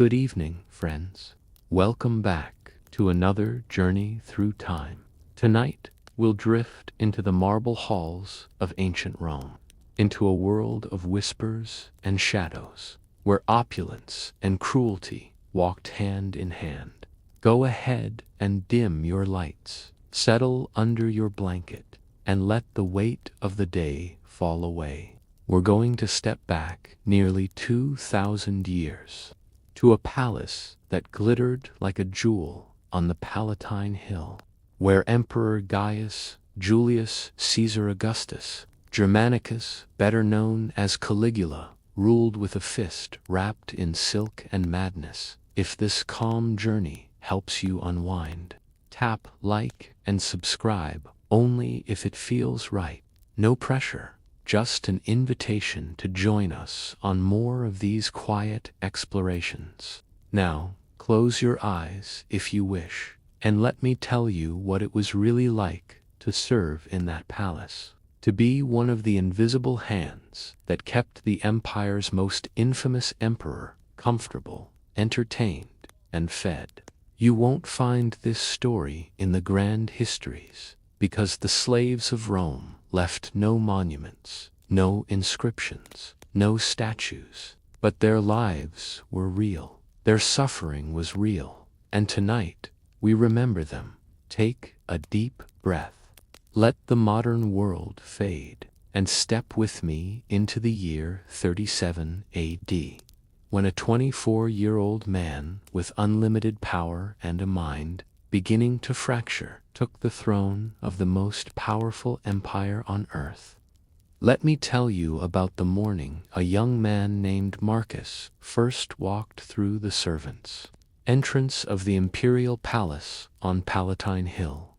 Good evening, friends. Welcome back to another journey through time. Tonight, we'll drift into the marble halls of ancient Rome, into a world of whispers and shadows, where opulence and cruelty walked hand in hand. Go ahead and dim your lights, settle under your blanket, and let the weight of the day fall away. We're going to step back nearly 2,000 years to a palace that glittered like a jewel on the Palatine Hill, where Emperor Gaius Julius Caesar Augustus Germanicus, better known as Caligula, ruled with a fist wrapped in silk and madness. If this calm journey helps you unwind, tap like and subscribe only if it feels right. No pressure, just an invitation to join us on more of these quiet explorations. Now, close your eyes if you wish, and let me tell you what it was really like to serve in that palace, to be one of the invisible hands that kept the empire's most infamous emperor comfortable, entertained, and fed. You won't find this story in the grand histories, because the slaves of Rome left no monuments, no inscriptions, no statues, but their lives were real. Their suffering was real, and tonight we remember them. Take a deep breath. Let the modern world fade, and step with me into the year 37 AD, when a 24-year-old man with unlimited power and a mind beginning to fracture took the throne of the most powerful empire on earth. Let me tell you about the morning a young man named Marcus first walked through the servants' entrance of the imperial palace on Palatine Hill.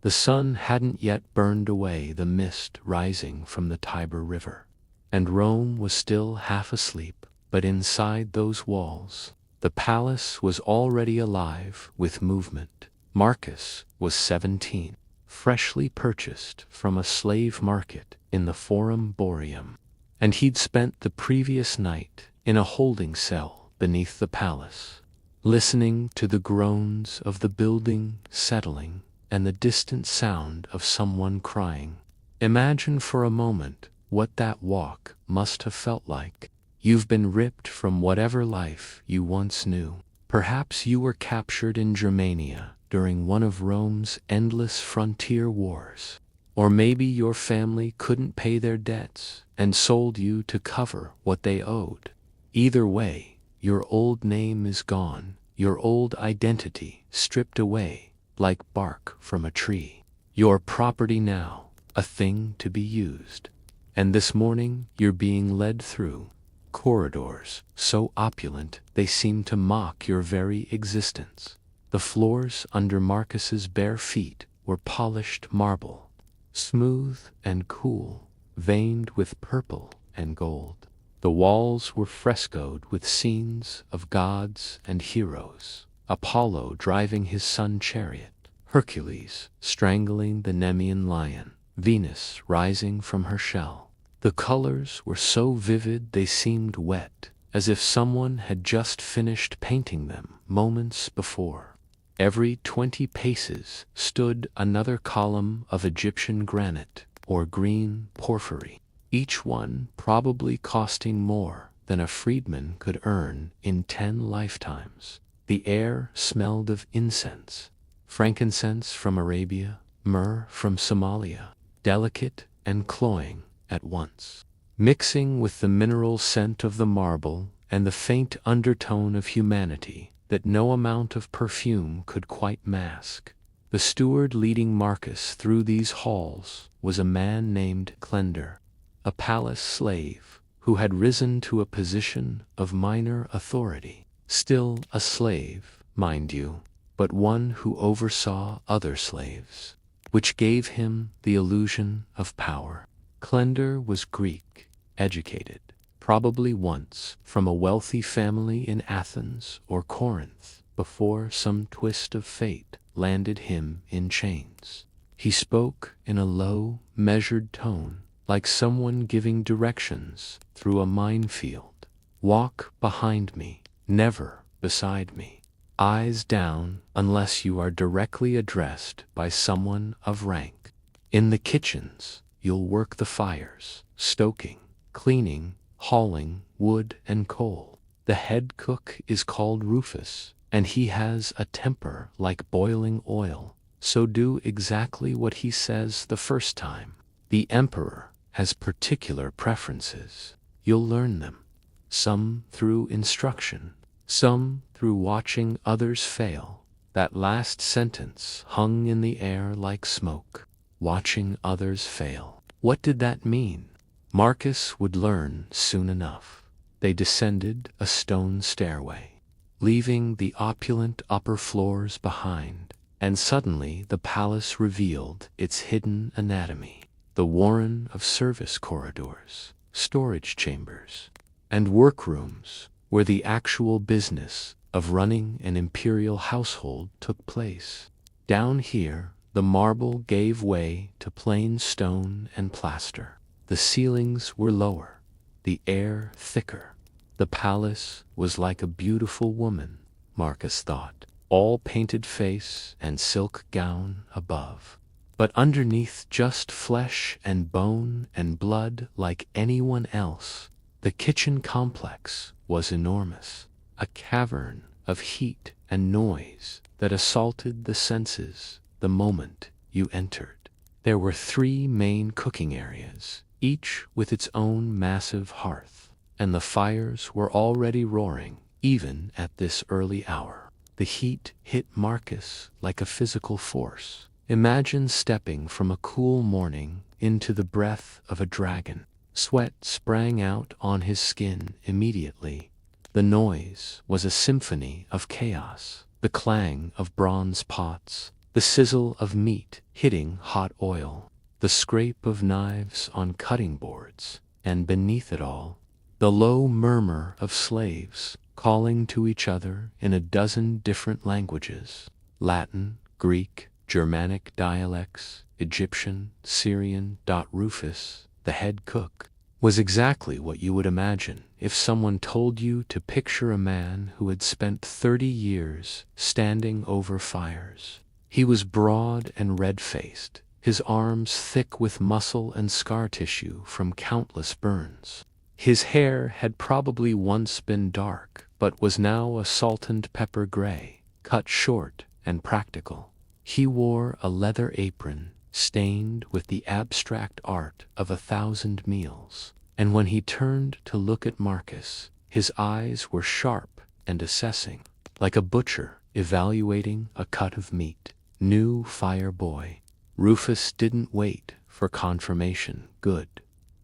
The sun hadn't yet burned away the mist rising from the Tiber River, and Rome was still half asleep, but inside those walls, the palace was already alive with movement. Marcus was 17, freshly purchased from a slave market in the Forum Boarium, and he'd spent the previous night in a holding cell beneath the palace, listening to the groans of the building settling and the distant sound of someone crying. Imagine for a moment what that walk must have felt like. You've been ripped from whatever life you once knew. Perhaps you were captured in Germania during one of Rome's endless frontier wars. Or maybe your family couldn't pay their debts and sold you to cover what they owed. Either way, your old name is gone, your old identity stripped away like bark from a tree. Your property now, a thing to be used. And this morning you're being led through corridors so opulent they seem to mock your very existence. The floors under Marcus's bare feet were polished marble, smooth and cool, veined with purple and gold. The walls were frescoed with scenes of gods and heroes, Apollo driving his sun chariot, Hercules strangling the Nemean lion, Venus rising from her shell. The colors were so vivid they seemed wet, as if someone had just finished painting them moments before. Every 20 paces stood another column of Egyptian granite or green porphyry, each one probably costing more than a freedman could earn in 10 lifetimes. The air smelled of incense, frankincense from Arabia, myrrh from Somalia, delicate and cloying at once, mixing with the mineral scent of the marble and the faint undertone of humanity that no amount of perfume could quite mask. The steward leading Marcus through these halls was a man named Clender, a palace slave who had risen to a position of minor authority. Still a slave, mind you, but one who oversaw other slaves, which gave him the illusion of power. Clender was Greek, educated, probably once from a wealthy family in Athens or Corinth, before some twist of fate landed him in chains. He spoke in a low, measured tone, like someone giving directions through a minefield. Walk behind me, never beside me. Eyes down unless you are directly addressed by someone of rank. In the kitchens, you'll work the fires, stoking, cleaning, hauling wood and coal. The head cook is called Rufus, and he has a temper like boiling oil, so do exactly what he says the first time. The emperor has particular preferences. You'll learn them. Some through instruction, some through watching others fail. That last sentence hung in the air like smoke. Watching others fail. What did that mean? Marcus would learn soon enough. They descended a stone stairway, leaving the opulent upper floors behind, and suddenly the palace revealed its hidden anatomy. The warren of service corridors, storage chambers, and workrooms where the actual business of running an imperial household took place. Down here, the marble gave way to plain stone and plaster. The ceilings were lower, the air thicker. The palace was like a beautiful woman, Marcus thought, all painted face and silk gown above. But underneath just flesh and bone and blood like anyone else. The kitchen complex was enormous, a cavern of heat and noise that assaulted the senses the moment you entered. There were 3 main cooking areas, each with its own massive hearth, and the fires were already roaring, even at this early hour. The heat hit Marcus like a physical force. Imagine stepping from a cool morning into the breath of a dragon. Sweat sprang out on his skin immediately. The noise was a symphony of chaos, the clang of bronze pots, the sizzle of meat hitting hot oil, the scrape of knives on cutting boards, and beneath it all, the low murmur of slaves calling to each other in a dozen different languages: Latin, Greek, Germanic dialects, Egyptian, Syrian. Rufus, the head cook, was exactly what you would imagine if someone told you to picture a man who had spent 30 years standing over fires. He was broad and red-faced, his arms thick with muscle and scar tissue from countless burns. His hair had probably once been dark, but was now a salt and pepper gray, cut short and practical. He wore a leather apron stained with the abstract art of 1,000 meals, and when he turned to look at Marcus, his eyes were sharp and assessing, like a butcher evaluating a cut of meat. New fire boy. Rufus didn't wait for confirmation. Good.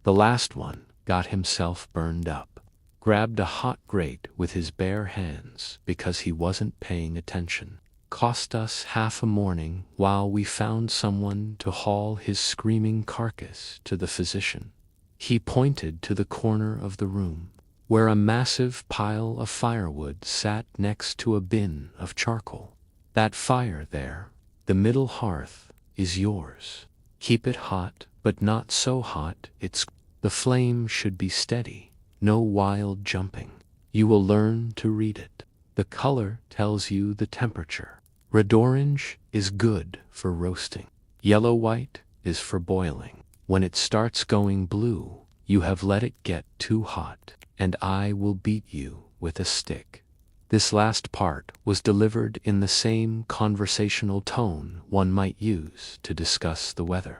The last one got himself burned up, grabbed a hot grate with his bare hands because he wasn't paying attention. Cost us half a morning while we found someone to haul his screaming carcass to the physician. He pointed to the corner of the room, where a massive pile of firewood sat next to a bin of charcoal. That fire there, the middle hearth, is yours. Keep it hot, but not so hot the flame should be steady, no wild jumping. You will learn to read it. The color tells you the temperature. Red orange is good for roasting. Yellow white is for boiling. When it starts going blue, you have let it get too hot, and I will beat you with a stick. This last part was delivered in the same conversational tone one might use to discuss the weather.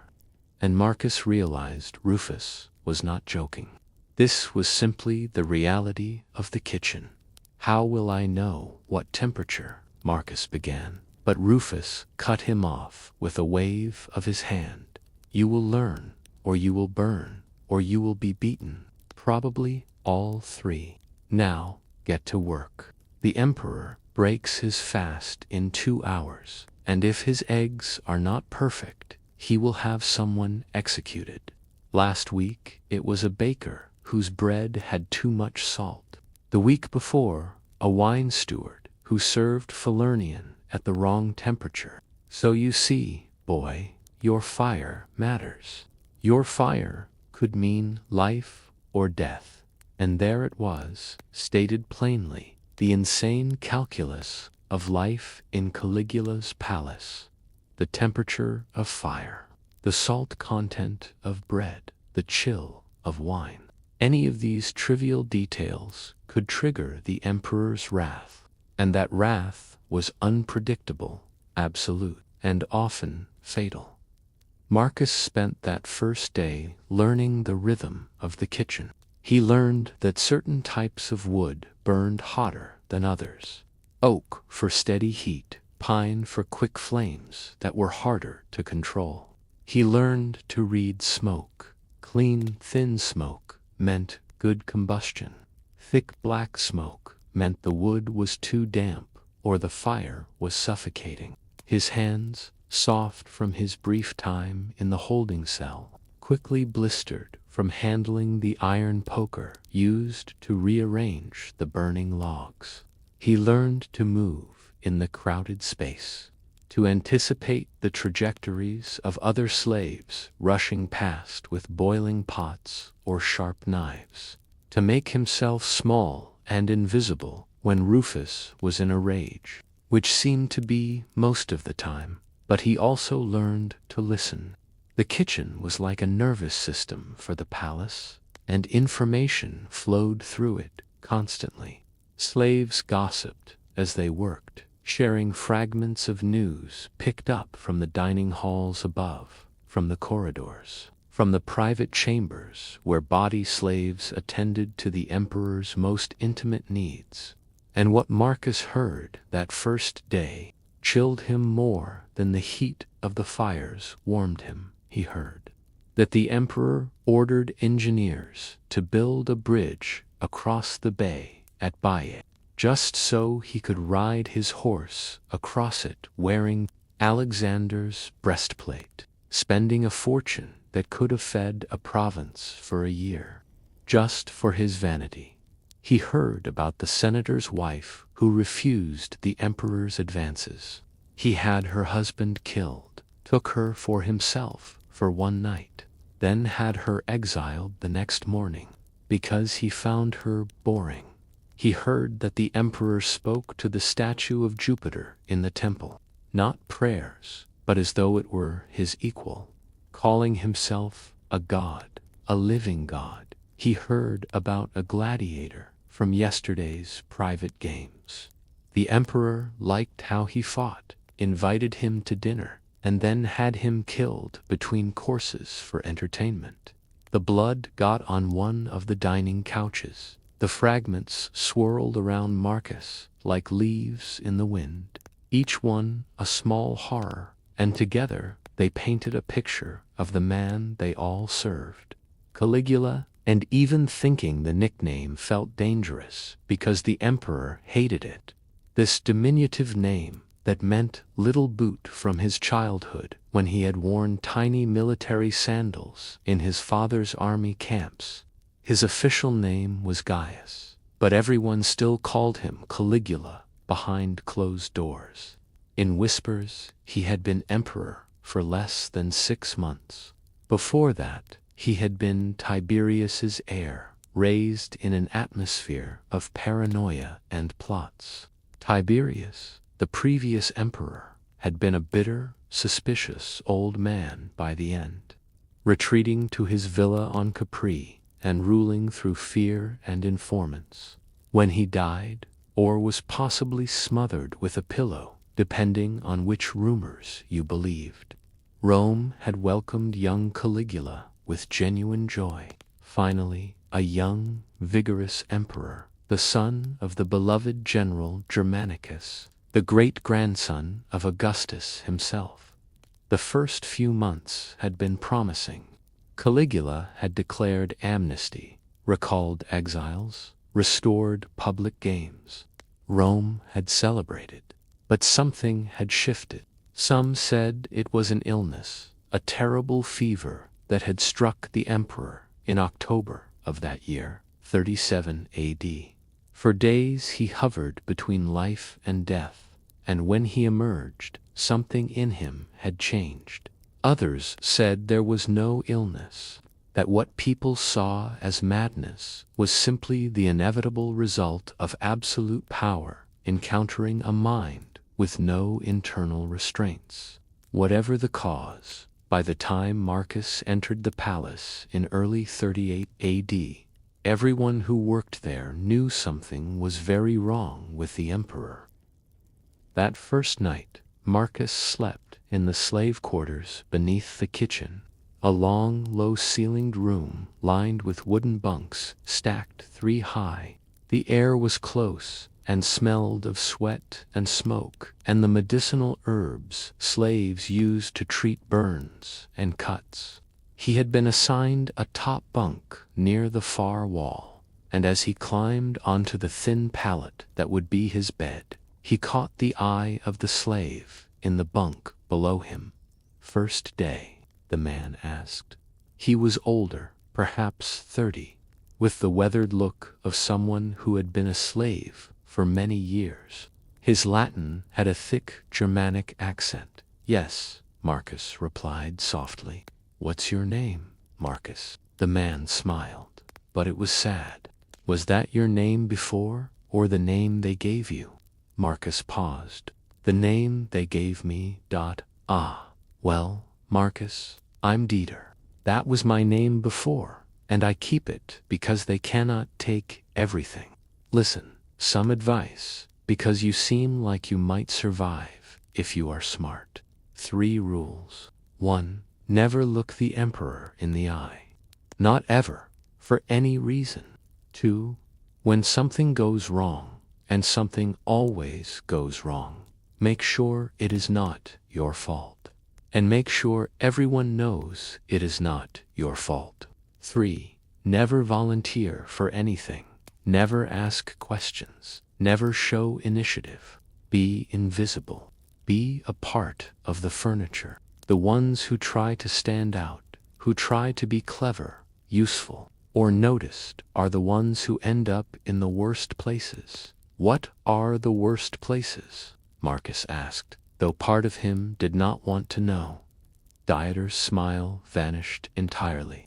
And Marcus realized Rufus was not joking. This was simply the reality of the kitchen. How will I know what temperature? Marcus began, but Rufus cut him off with a wave of his hand. You will learn, or you will burn, or you will be beaten. Probably all 3. Now, get to work. The emperor breaks his fast in 2 hours, and if his eggs are not perfect, he will have someone executed. Last week, it was a baker whose bread had too much salt. The week before, a wine steward who served Falernian at the wrong temperature. So you see, boy, your fire matters. Your fire could mean life or death. And there it was, stated plainly, the insane calculus of life in Caligula's palace, the temperature of fire, the salt content of bread, the chill of wine. Any of these trivial details could trigger the emperor's wrath, and that wrath was unpredictable, absolute, and often fatal. Marcus spent that first day learning the rhythm of the kitchen. He learned that certain types of wood burned hotter than others. Oak for steady heat, pine for quick flames that were harder to control. He learned to read smoke. Clean, thin smoke meant good combustion. Thick black smoke meant the wood was too damp or the fire was suffocating. His hands, soft from his brief time in the holding cell, quickly blistered from handling the iron poker used to rearrange the burning logs. He learned to move in the crowded space, to anticipate the trajectories of other slaves rushing past with boiling pots or sharp knives, to make himself small and invisible when Rufus was in a rage, which seemed to be most of the time. But he also learned to listen. The kitchen was like a nervous system for the palace, and information flowed through it constantly. Slaves gossiped as they worked, sharing fragments of news picked up from the dining halls above, from the corridors, from the private chambers where body slaves attended to the emperor's most intimate needs. And what Marcus heard that first day chilled him more than the heat of the fires warmed him. He heard that the emperor ordered engineers to build a bridge across the bay at Baiae, just so he could ride his horse across it wearing Alexander's breastplate, spending a fortune that could have fed a province for a year, just for his vanity. He heard about the senator's wife who refused the emperor's advances. He had her husband killed, took her for himself for one night, then had her exiled the next morning because he found her boring. He heard that the emperor spoke to the statue of Jupiter in the temple, not prayers, but as though it were his equal, calling himself a god, a living god. He heard about a gladiator from yesterday's private games. The emperor liked how he fought, invited him to dinner, and then had him killed between courses for entertainment. The blood got on one of the dining couches. The fragments swirled around Marcus like leaves in the wind, each one a small horror, and together they painted a picture of the man they all served, Caligula. And even thinking the nickname felt dangerous because the emperor hated it. This diminutive name that meant little boot from his childhood when he had worn tiny military sandals in his father's army camps. His official name was Gaius, but everyone still called him Caligula behind closed doors. In whispers, he had been emperor for less than 6 months. Before that, he had been Tiberius's heir, raised in an atmosphere of paranoia and plots. Tiberius, the previous emperor, had been a bitter, suspicious old man by the end, retreating to his villa on Capri and ruling through fear and informants. When he died, or was possibly smothered with a pillow, depending on which rumors you believed, Rome had welcomed young Caligula with genuine joy. Finally, a young, vigorous emperor, the son of the beloved general Germanicus, the great-grandson of Augustus himself. The first few months had been promising. Caligula had declared amnesty, recalled exiles, restored public games. Rome had celebrated. But something had shifted. Some said it was an illness, a terrible fever that had struck the emperor in October of that year, 37 AD. For days he hovered between life and death, and when he emerged, something in him had changed. Others said there was no illness, that what people saw as madness was simply the inevitable result of absolute power encountering a mind with no internal restraints. Whatever the cause, by the time Marcus entered the palace in early 38 AD, everyone who worked there knew something was very wrong with the emperor. That first night, Marcus slept in the slave quarters beneath the kitchen, a long, low-ceilinged room lined with wooden bunks stacked 3 high. The air was close and smelled of sweat and smoke and the medicinal herbs slaves used to treat burns and cuts. He had been assigned a top bunk near the far wall, and as he climbed onto the thin pallet that would be his bed, he caught the eye of the slave in the bunk below him. "First day?" the man asked. He was older, perhaps 30, with the weathered look of someone who had been a slave for many years. His Latin had a thick Germanic accent. "Yes," Marcus replied softly. "What's your name, Marcus?" The man smiled, but it was sad. "Was that your name before, or the name they gave you?" Marcus paused. "The name they gave me. Ah, well, Marcus, I'm Dieter. That was my name before, and I keep it because they cannot take everything. Listen, some advice, because you seem like you might survive if you are smart. 3 rules. 1. Never look the emperor in the eye. Not ever, for any reason. 2. When something goes wrong, and something always goes wrong, make sure it is not your fault. And make sure everyone knows it is not your fault. 3. Never volunteer for anything. Never ask questions. Never show initiative. Be invisible. Be a part of the furniture. The ones who try to stand out, who try to be clever, useful, or noticed are the ones who end up in the worst places." "What are the worst places?" Marcus asked, though part of him did not want to know. Dieter's smile vanished entirely.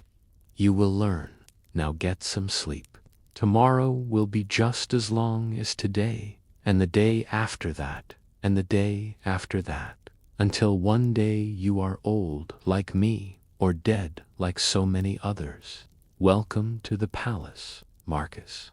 "You will learn. Now get some sleep. Tomorrow will be just as long as today, and the day after that, and the day after that, until one day you are old like me, or dead like so many others. Welcome to the palace, Marcus.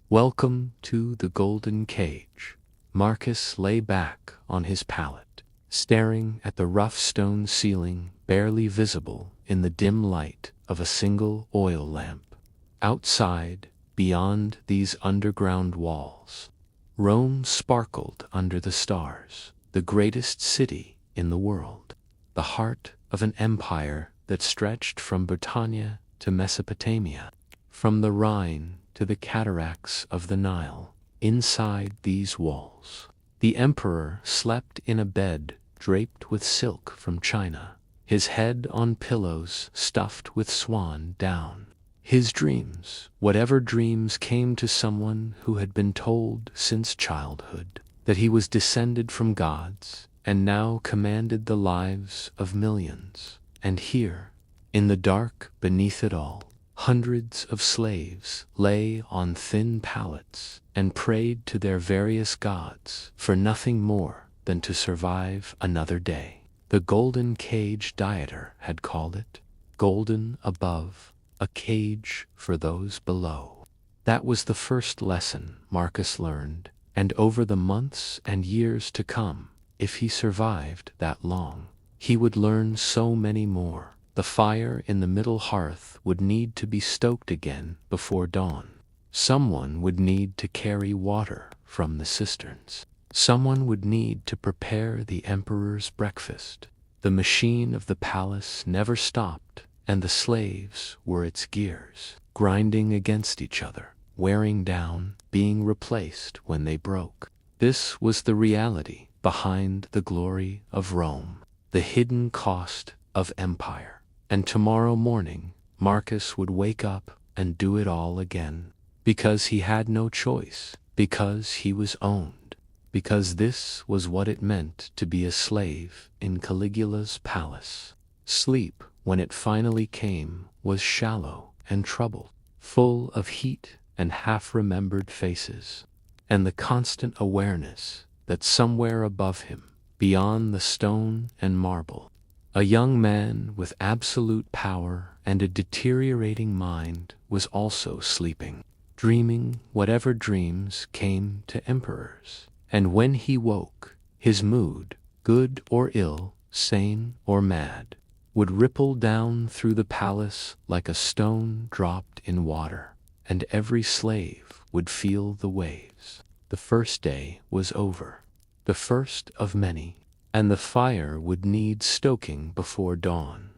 Welcome to the golden cage." Marcus lay back on his pallet, staring at the rough stone ceiling barely visible in the dim light of a single oil lamp. Outside, beyond these underground walls, Rome sparkled under the stars, the greatest city in the world, the heart of an empire that stretched from Britannia to Mesopotamia, from the Rhine to the cataracts of the Nile. Inside these walls, the emperor slept in a bed draped with silk from China, his head on pillows stuffed with swan down. His dreams, whatever dreams came to someone who had been told since childhood that he was descended from gods and now commanded the lives of millions. And here, in the dark beneath it all, hundreds of slaves lay on thin pallets and prayed to their various gods for nothing more than to survive another day. The golden cage Dieter had called it, golden above, a cage for those below. That was the first lesson Marcus learned, and over the months and years to come, if he survived that long, he would learn so many more. The fire in the middle hearth would need to be stoked again before dawn. Someone would need to carry water from the cisterns. Someone would need to prepare the emperor's breakfast. The machine of the palace never stopped, and the slaves were its gears, grinding against each other, wearing down, being replaced when they broke. This was the reality behind the glory of Rome, the hidden cost of empire. And tomorrow morning, Marcus would wake up and do it all again, because he had no choice, because he was owned, because this was what it meant to be a slave in Caligula's palace. Sleep when it finally came, was shallow and troubled, full of heat and half-remembered faces, and the constant awareness that somewhere above him, beyond the stone and marble, a young man with absolute power and a deteriorating mind was also sleeping, dreaming whatever dreams came to emperors. And when he woke, his mood, good or ill, sane or mad, would ripple down through the palace like a stone dropped in water, and every slave would feel the waves. The first day was over, the first of many, and the fire would need stoking before dawn.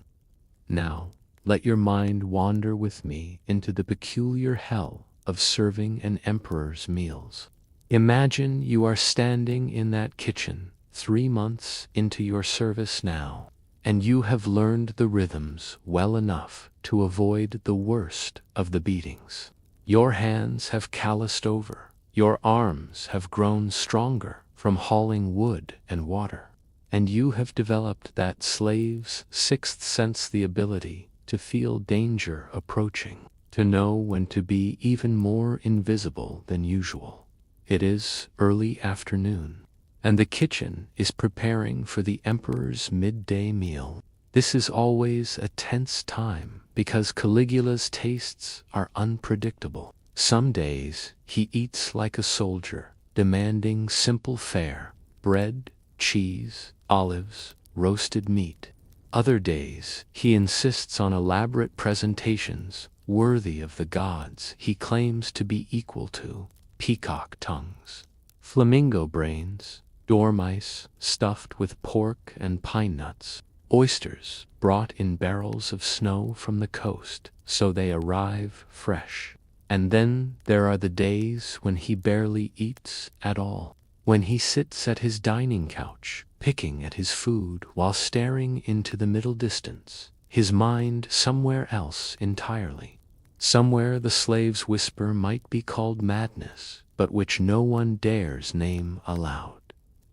Now, let your mind wander with me into the peculiar hell of serving an emperor's meals. Imagine you are standing in that kitchen 3 months into your service now, and you have learned the rhythms well enough to avoid the worst of the beatings. Your hands have calloused over, your arms have grown stronger from hauling wood and water, and you have developed that slave's sixth sense, the ability to feel danger approaching, to know when to be even more invisible than usual. It is early afternoon, and the kitchen is preparing for the emperor's midday meal. This is always a tense time because Caligula's tastes are unpredictable. Some days he eats like a soldier, demanding simple fare: bread, cheese, olives, roasted meat. Other days he insists on elaborate presentations worthy of the gods he claims to be equal to: peacock tongues, flamingo brains, dormice stuffed with pork and pine nuts, oysters brought in barrels of snow from the coast so they arrive fresh. And then there are the days when he barely eats at all, when he sits at his dining couch, picking at his food while staring into the middle distance, his mind somewhere else entirely. Somewhere the slave's whisper might be called madness, but which no one dares name aloud.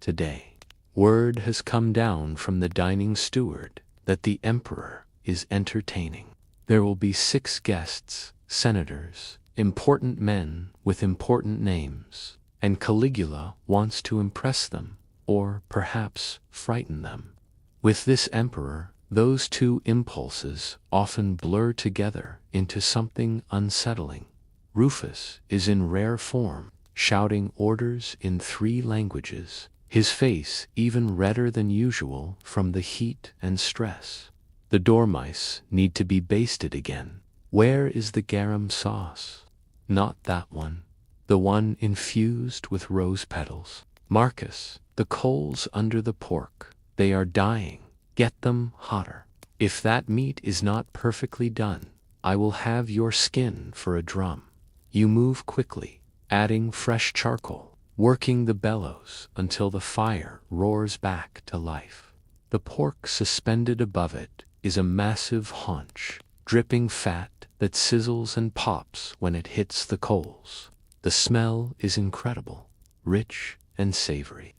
Today, word has come down from the dining steward that the emperor is entertaining. There will be 6 guests, senators, important men with important names, and Caligula wants to impress them, or perhaps frighten them. With this emperor, those two impulses often blur together into something unsettling. Rufus is in rare form, shouting orders in 3 languages, his face even redder than usual from the heat and stress. The dormice need to be basted again. Where is the garum sauce? Not that one. The one infused with rose petals. Marcus, the coals under the pork. They are dying. Get them hotter. If that meat is not perfectly done, I will have your skin for a drum. You move quickly, adding fresh charcoal, working the bellows until the fire roars back to life. The pork suspended above it is a massive haunch, dripping fat that sizzles and pops when it hits the coals. The smell is incredible, rich and savory.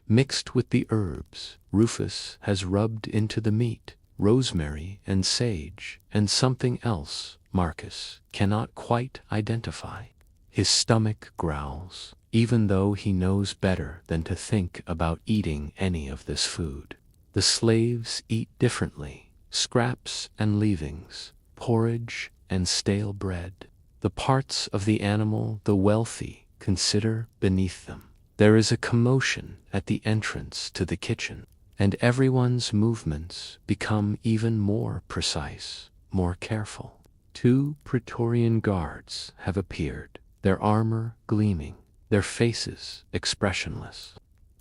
Mixed with the herbs Rufus has rubbed into the meat, rosemary and sage, and something else Marcus cannot quite identify. His stomach growls, even though he knows better than to think about eating any of this food. The slaves eat differently: scraps and leavings, porridge and stale bread. The parts of the animal the wealthy consider beneath them. There is a commotion at the entrance to the kitchen, and everyone's movements become even more precise, more careful. 2 Praetorian guards have appeared, their armor gleaming, their faces expressionless.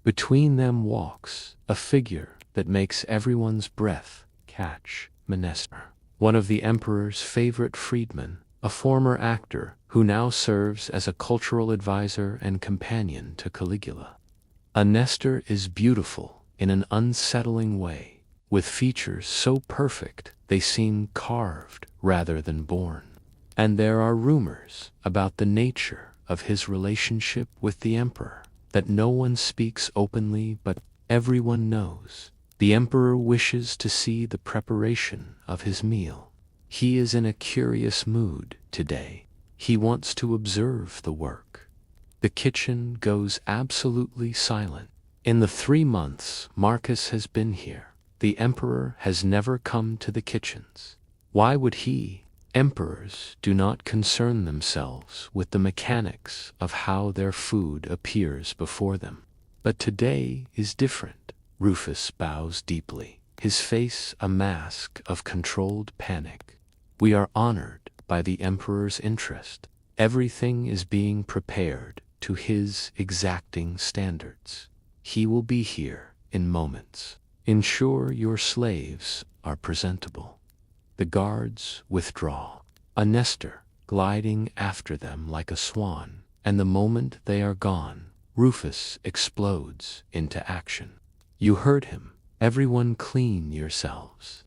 Between them walks a figure that makes everyone's breath catch. Menester, one of the emperor's favorite freedmen, a former actor who now serves as a cultural advisor and companion to Caligula. Nestor is beautiful in an unsettling way, with features so perfect they seem carved rather than born. And there are rumors about the nature of his relationship with the emperor that no one speaks openly, but everyone knows. The emperor wishes to see the preparation of his meal. He is in a curious mood today. He wants to observe the work. The kitchen goes absolutely silent. In the 3 months Marcus has been here, the emperor has never come to the kitchens. Why would he? Emperors do not concern themselves with the mechanics of how their food appears before them. But today is different. Rufus bows deeply, his face a mask of controlled panic. We are honored by the emperor's interest. Everything is being prepared to his exacting standards. He will be here in moments. Ensure your slaves are presentable. The guards withdraw, a Nestor gliding after them like a swan, and the moment they are gone, Rufus explodes into action. You heard him. Everyone clean yourselves.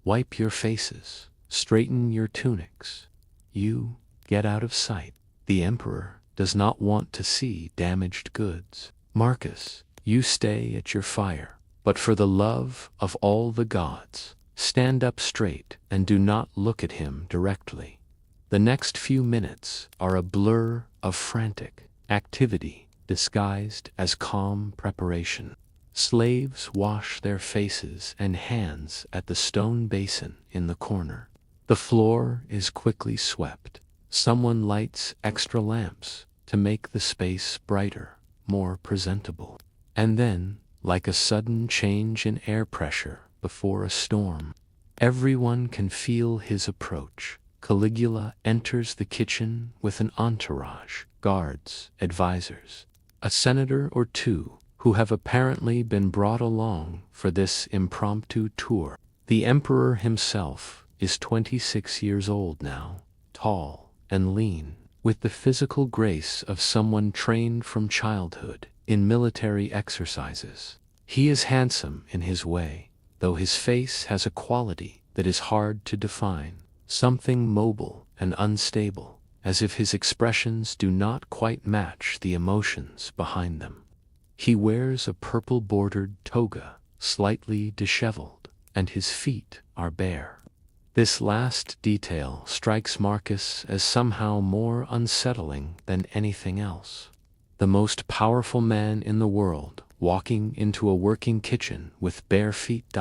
Wipe your faces. Straighten your tunics. You get out of sight. The emperor does not want to see damaged goods. Marcus, you stay at your fire, but for the love of all the gods, stand up straight and do not look at him directly. The next few minutes are a blur of frantic activity disguised as calm preparation. Slaves wash their faces and hands at the stone basin in the corner. The floor is quickly swept. Someone lights extra lamps to make the space brighter, more presentable. And then, like a sudden change in air pressure before a storm, everyone can feel his approach. Caligula enters the kitchen with an entourage, guards, advisors, a senator or two who have apparently been brought along for this impromptu tour. The emperor himself is 26 years old now, tall and lean, with the physical grace of someone trained from childhood in military exercises. He is handsome in his way, though his face has a quality that is hard to define, something mobile and unstable, as if his expressions do not quite match the emotions behind them. He wears a purple-bordered toga, slightly disheveled, and his feet are bare. This last detail strikes Marcus as somehow more unsettling than anything else. The most powerful man in the world walking into a working kitchen with bare feet.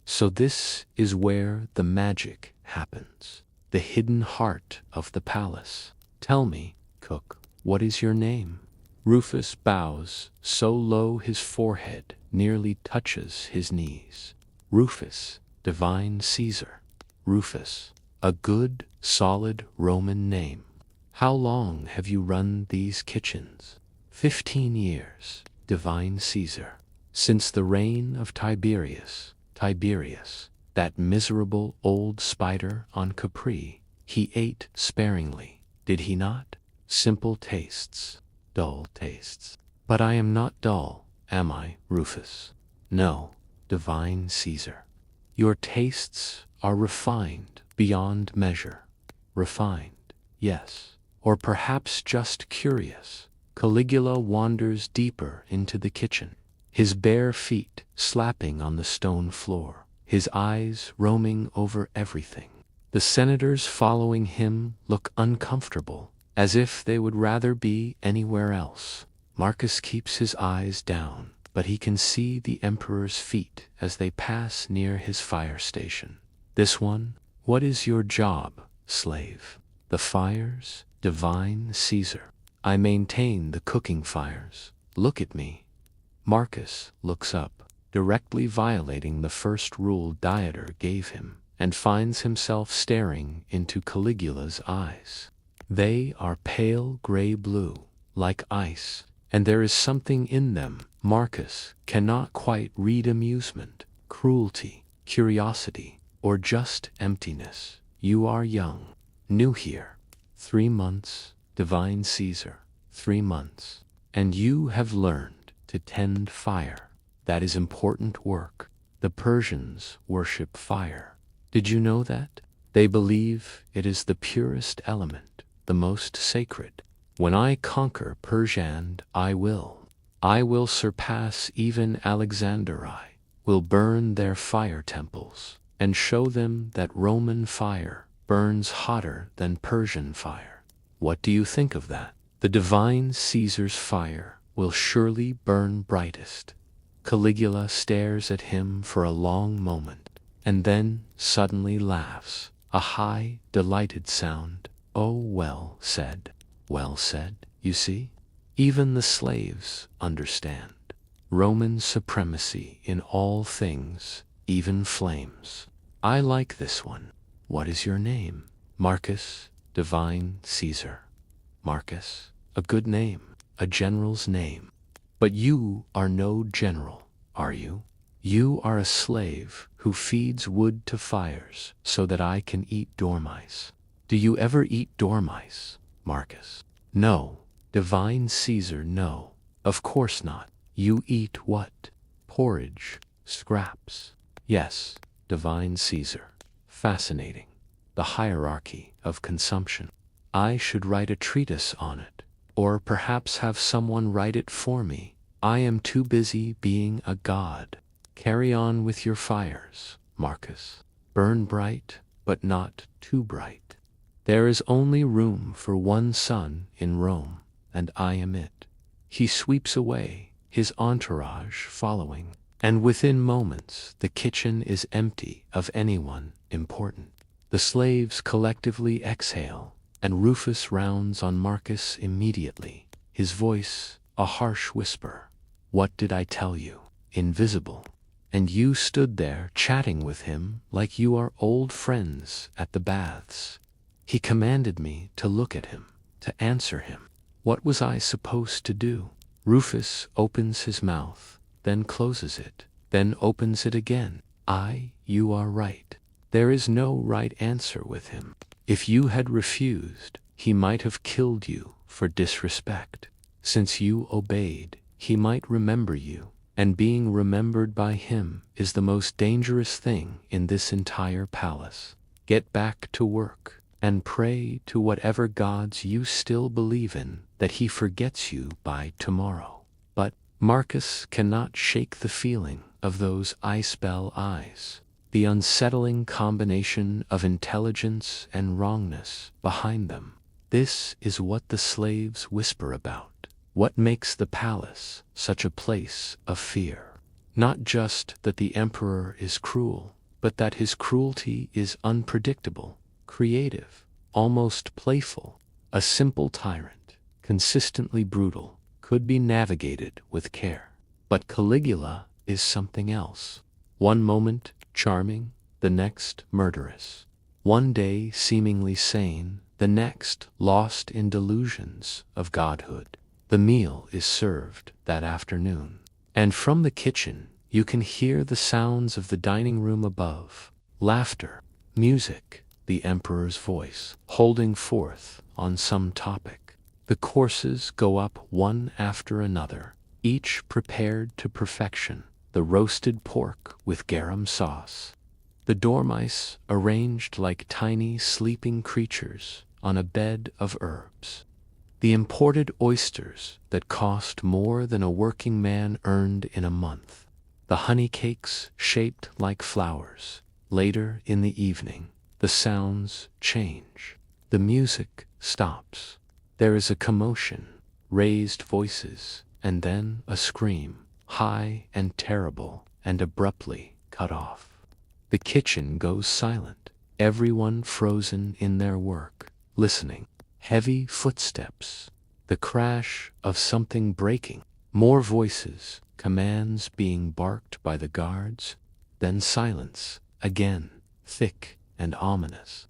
So this is where the magic happens. The hidden heart of the palace. Tell me, cook, what is your name? Rufus bows so low his forehead nearly touches his knees. Rufus, divine Caesar. Rufus, a good, solid Roman name. How long have you run these kitchens? 15 years, divine Caesar. Since the reign of Tiberius, that miserable old spider on Capri, he ate sparingly, did he not? Simple tastes, dull tastes. But I am not dull, am I, Rufus? No, divine Caesar. Your tastes are refined beyond measure. Refined, yes. Or perhaps just curious. Caligula wanders deeper into the kitchen, his bare feet slapping on the stone floor, his eyes roaming over everything. The senators following him look uncomfortable, as if they would rather be anywhere else. Marcus keeps his eyes down, but he can see the emperor's feet as they pass near his fire station. This one, what is your job, slave? The fires, divine Caesar. I maintain the cooking fires. Look at me. Marcus looks up, directly violating the first rule Dieter gave him, and finds himself staring into Caligula's eyes. They are pale gray blue, like ice, and there is something in them. Marcus cannot quite read amusement, cruelty, curiosity, or just emptiness. You are young, new here. 3 months, divine Caesar, 3 months, and you have learned to tend fire. That is important work. The Persians worship fire. Did you know that? They believe it is the purest element, the most sacred. When I conquer Persian, I will surpass even Alexandri will burn their fire temples, and show them that Roman fire burns hotter than Persian fire. What do you think of that? The divine Caesar's fire will surely burn brightest. Caligula stares at him for a long moment, and then suddenly laughs, a high, delighted sound. Oh, well said. Well said, you see? Even the slaves understand. Roman supremacy in all things, even flames. I like this one. What is your name? Marcus, divine Caesar. Marcus, a good name, a general's name. But you are no general, are you? You are a slave who feeds wood to fires so that I can eat dormice. Do you ever eat dormice, Marcus? No, divine Caesar, no. Of course not. You eat what? Porridge, scraps. Yes, divine Caesar. Fascinating. The hierarchy of consumption. I should write a treatise on it, or perhaps have someone write it for me. I am too busy being a god. Carry on with your fires, Marcus. Burn bright, but not too bright. There is only room for one sun in Rome, and I am it. He sweeps away, his entourage following, and within moments the kitchen is empty of anyone important. The slaves collectively exhale, and Rufus rounds on Marcus immediately, his voice a harsh whisper. What did I tell you? Invisible. And you stood there chatting with him like you are old friends at the baths. He commanded me to look at him, to answer him. What was I supposed to do? Rufus opens his mouth, then closes it, then opens it again. You are right. There is no right answer with him. If you had refused, he might have killed you for disrespect. Since you obeyed, he might remember you, and being remembered by him is the most dangerous thing in this entire palace. Get back to work, and pray to whatever gods you still believe in that he forgets you by tomorrow. But Marcus cannot shake the feeling of those ice-bell eyes, the unsettling combination of intelligence and wrongness behind them. This is what the slaves whisper about. What makes the palace such a place of fear? Not just that the emperor is cruel, but that his cruelty is unpredictable, creative, almost playful. A simple tyrant, consistently brutal, could be navigated with care. But Caligula is something else. One moment charming, the next murderous. One day seemingly sane, the next lost in delusions of godhood. The meal is served that afternoon, and from the kitchen you can hear the sounds of the dining room above. Laughter, music, the emperor's voice, holding forth on some topic. The courses go up one after another, each prepared to perfection. The roasted pork with garum sauce. The dormice arranged like tiny sleeping creatures on a bed of herbs. The imported oysters that cost more than a working man earned in a month. The honey cakes shaped like flowers. Later in the evening, the sounds change. The music stops. There is a commotion, raised voices, and then a scream, high and terrible, and abruptly cut off. The kitchen goes silent, everyone frozen in their work, listening. Heavy footsteps, the crash of something breaking, more voices, commands being barked by the guards, then silence, again, thick and ominous.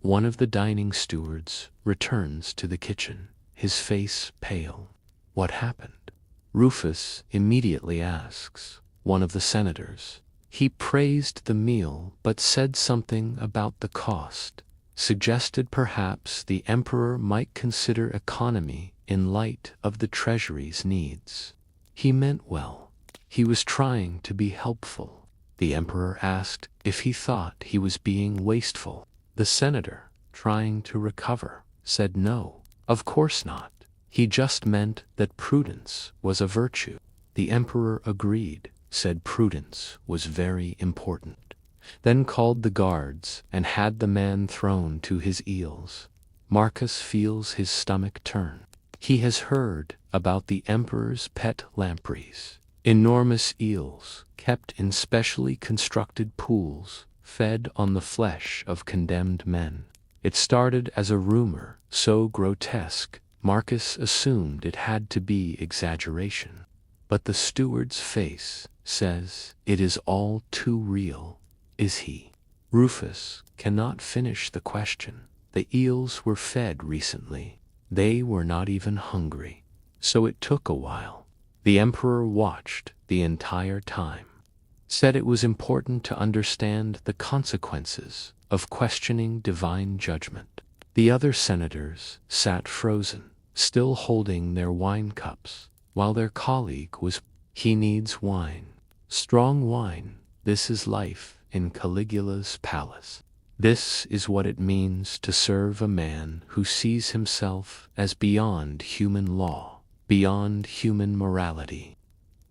One of the dining stewards returns to the kitchen, his face pale. What happened? Rufus immediately asks, one of the senators. He praised the meal but said something about the cost. Suggested perhaps the emperor might consider economy in light of the treasury's needs. He meant well. He was trying to be helpful. The emperor asked if he thought he was being wasteful. The senator, trying to recover, said no, of course not. He just meant that prudence was a virtue. The emperor agreed, said prudence was very important, then called the guards and had the man thrown to his eels. Marcus feels his stomach turn. He has heard about the emperor's pet lampreys, enormous eels kept in specially constructed pools, fed on the flesh of condemned men. It started as a rumor so grotesque, Marcus assumed it had to be exaggeration. But the steward's face says it is all too real. Is he? Rufus cannot finish the question. The eels were fed recently. They were not even hungry. So it took a while. The emperor watched the entire time. Said it was important to understand the consequences of questioning divine judgment. The other senators sat frozen, still holding their wine cups, while their colleague was, "He needs wine. Strong wine. This is life in Caligula's palace. This is what it means to serve a man who sees himself as beyond human law, beyond human morality."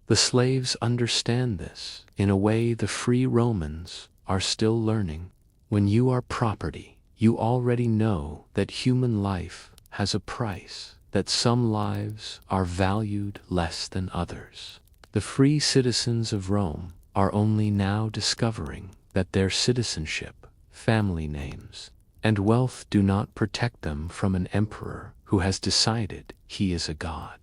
The slaves understand this in a way the free Romans are still learning. When you are property, you already know that human life has a price, that some lives are valued less than others. The free citizens of Rome are only now discovering that their citizenship, family names, and wealth do not protect them from an emperor who has decided he is a god.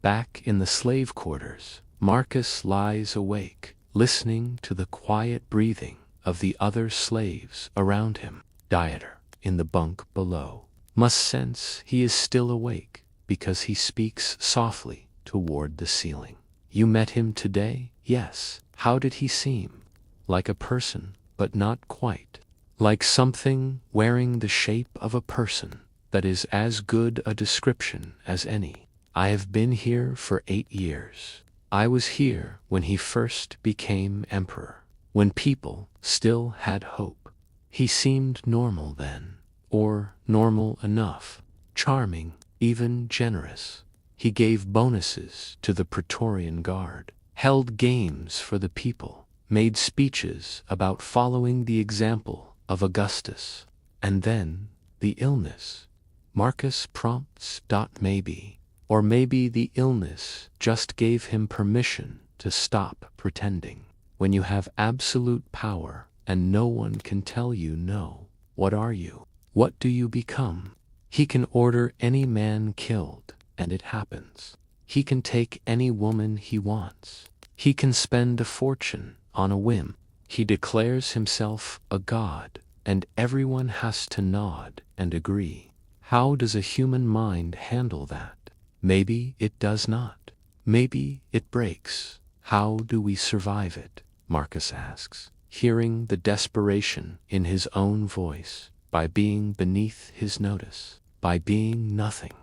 Back in the slave quarters, Marcus lies awake, listening to the quiet breathing of the other slaves around him. Dieter, in the bunk below, must sense he is still awake because he speaks softly toward the ceiling. "You met him today?" "Yes." "How did he seem?" "Like a person, but not quite. Like something wearing the shape of a person. That is as good a description as any. I have been here for 8 years. I was here when he first became emperor, when people still had hope. He seemed normal then, or normal enough, charming, even generous. He gave bonuses to the Praetorian Guard, held games for the people, made speeches about following the example of Augustus. And then, the illness. Marcus prompts. Maybe. Or maybe the illness just gave him permission to stop pretending. When you have absolute power and no one can tell you no, what are you? What do you become? He can order any man killed, and it happens. He can take any woman he wants. He can spend a fortune on a whim. He declares himself a god, and everyone has to nod and agree. How does a human mind handle that? Maybe it does not. Maybe it breaks. How do we survive it? Marcus asks, hearing the desperation in his own voice. By being beneath his notice. By being nothing.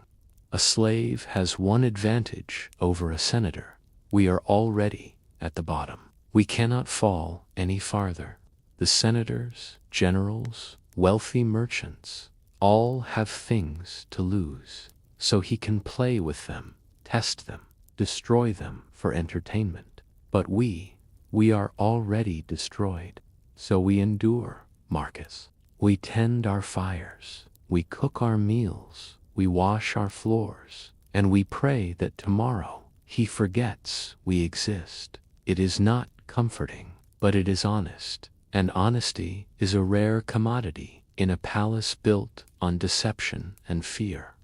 A slave has one advantage over a senator. We are already at the bottom. We cannot fall any farther. The senators, generals, wealthy merchants, all have things to lose. So he can play with them, test them, destroy them for entertainment. But we are already destroyed. So we endure, Marcus. We tend our fires, we cook our meals, we wash our floors, and we pray that tomorrow he forgets we exist. It is not comforting, but it is honest, and honesty is a rare commodity in a palace built on deception and fear.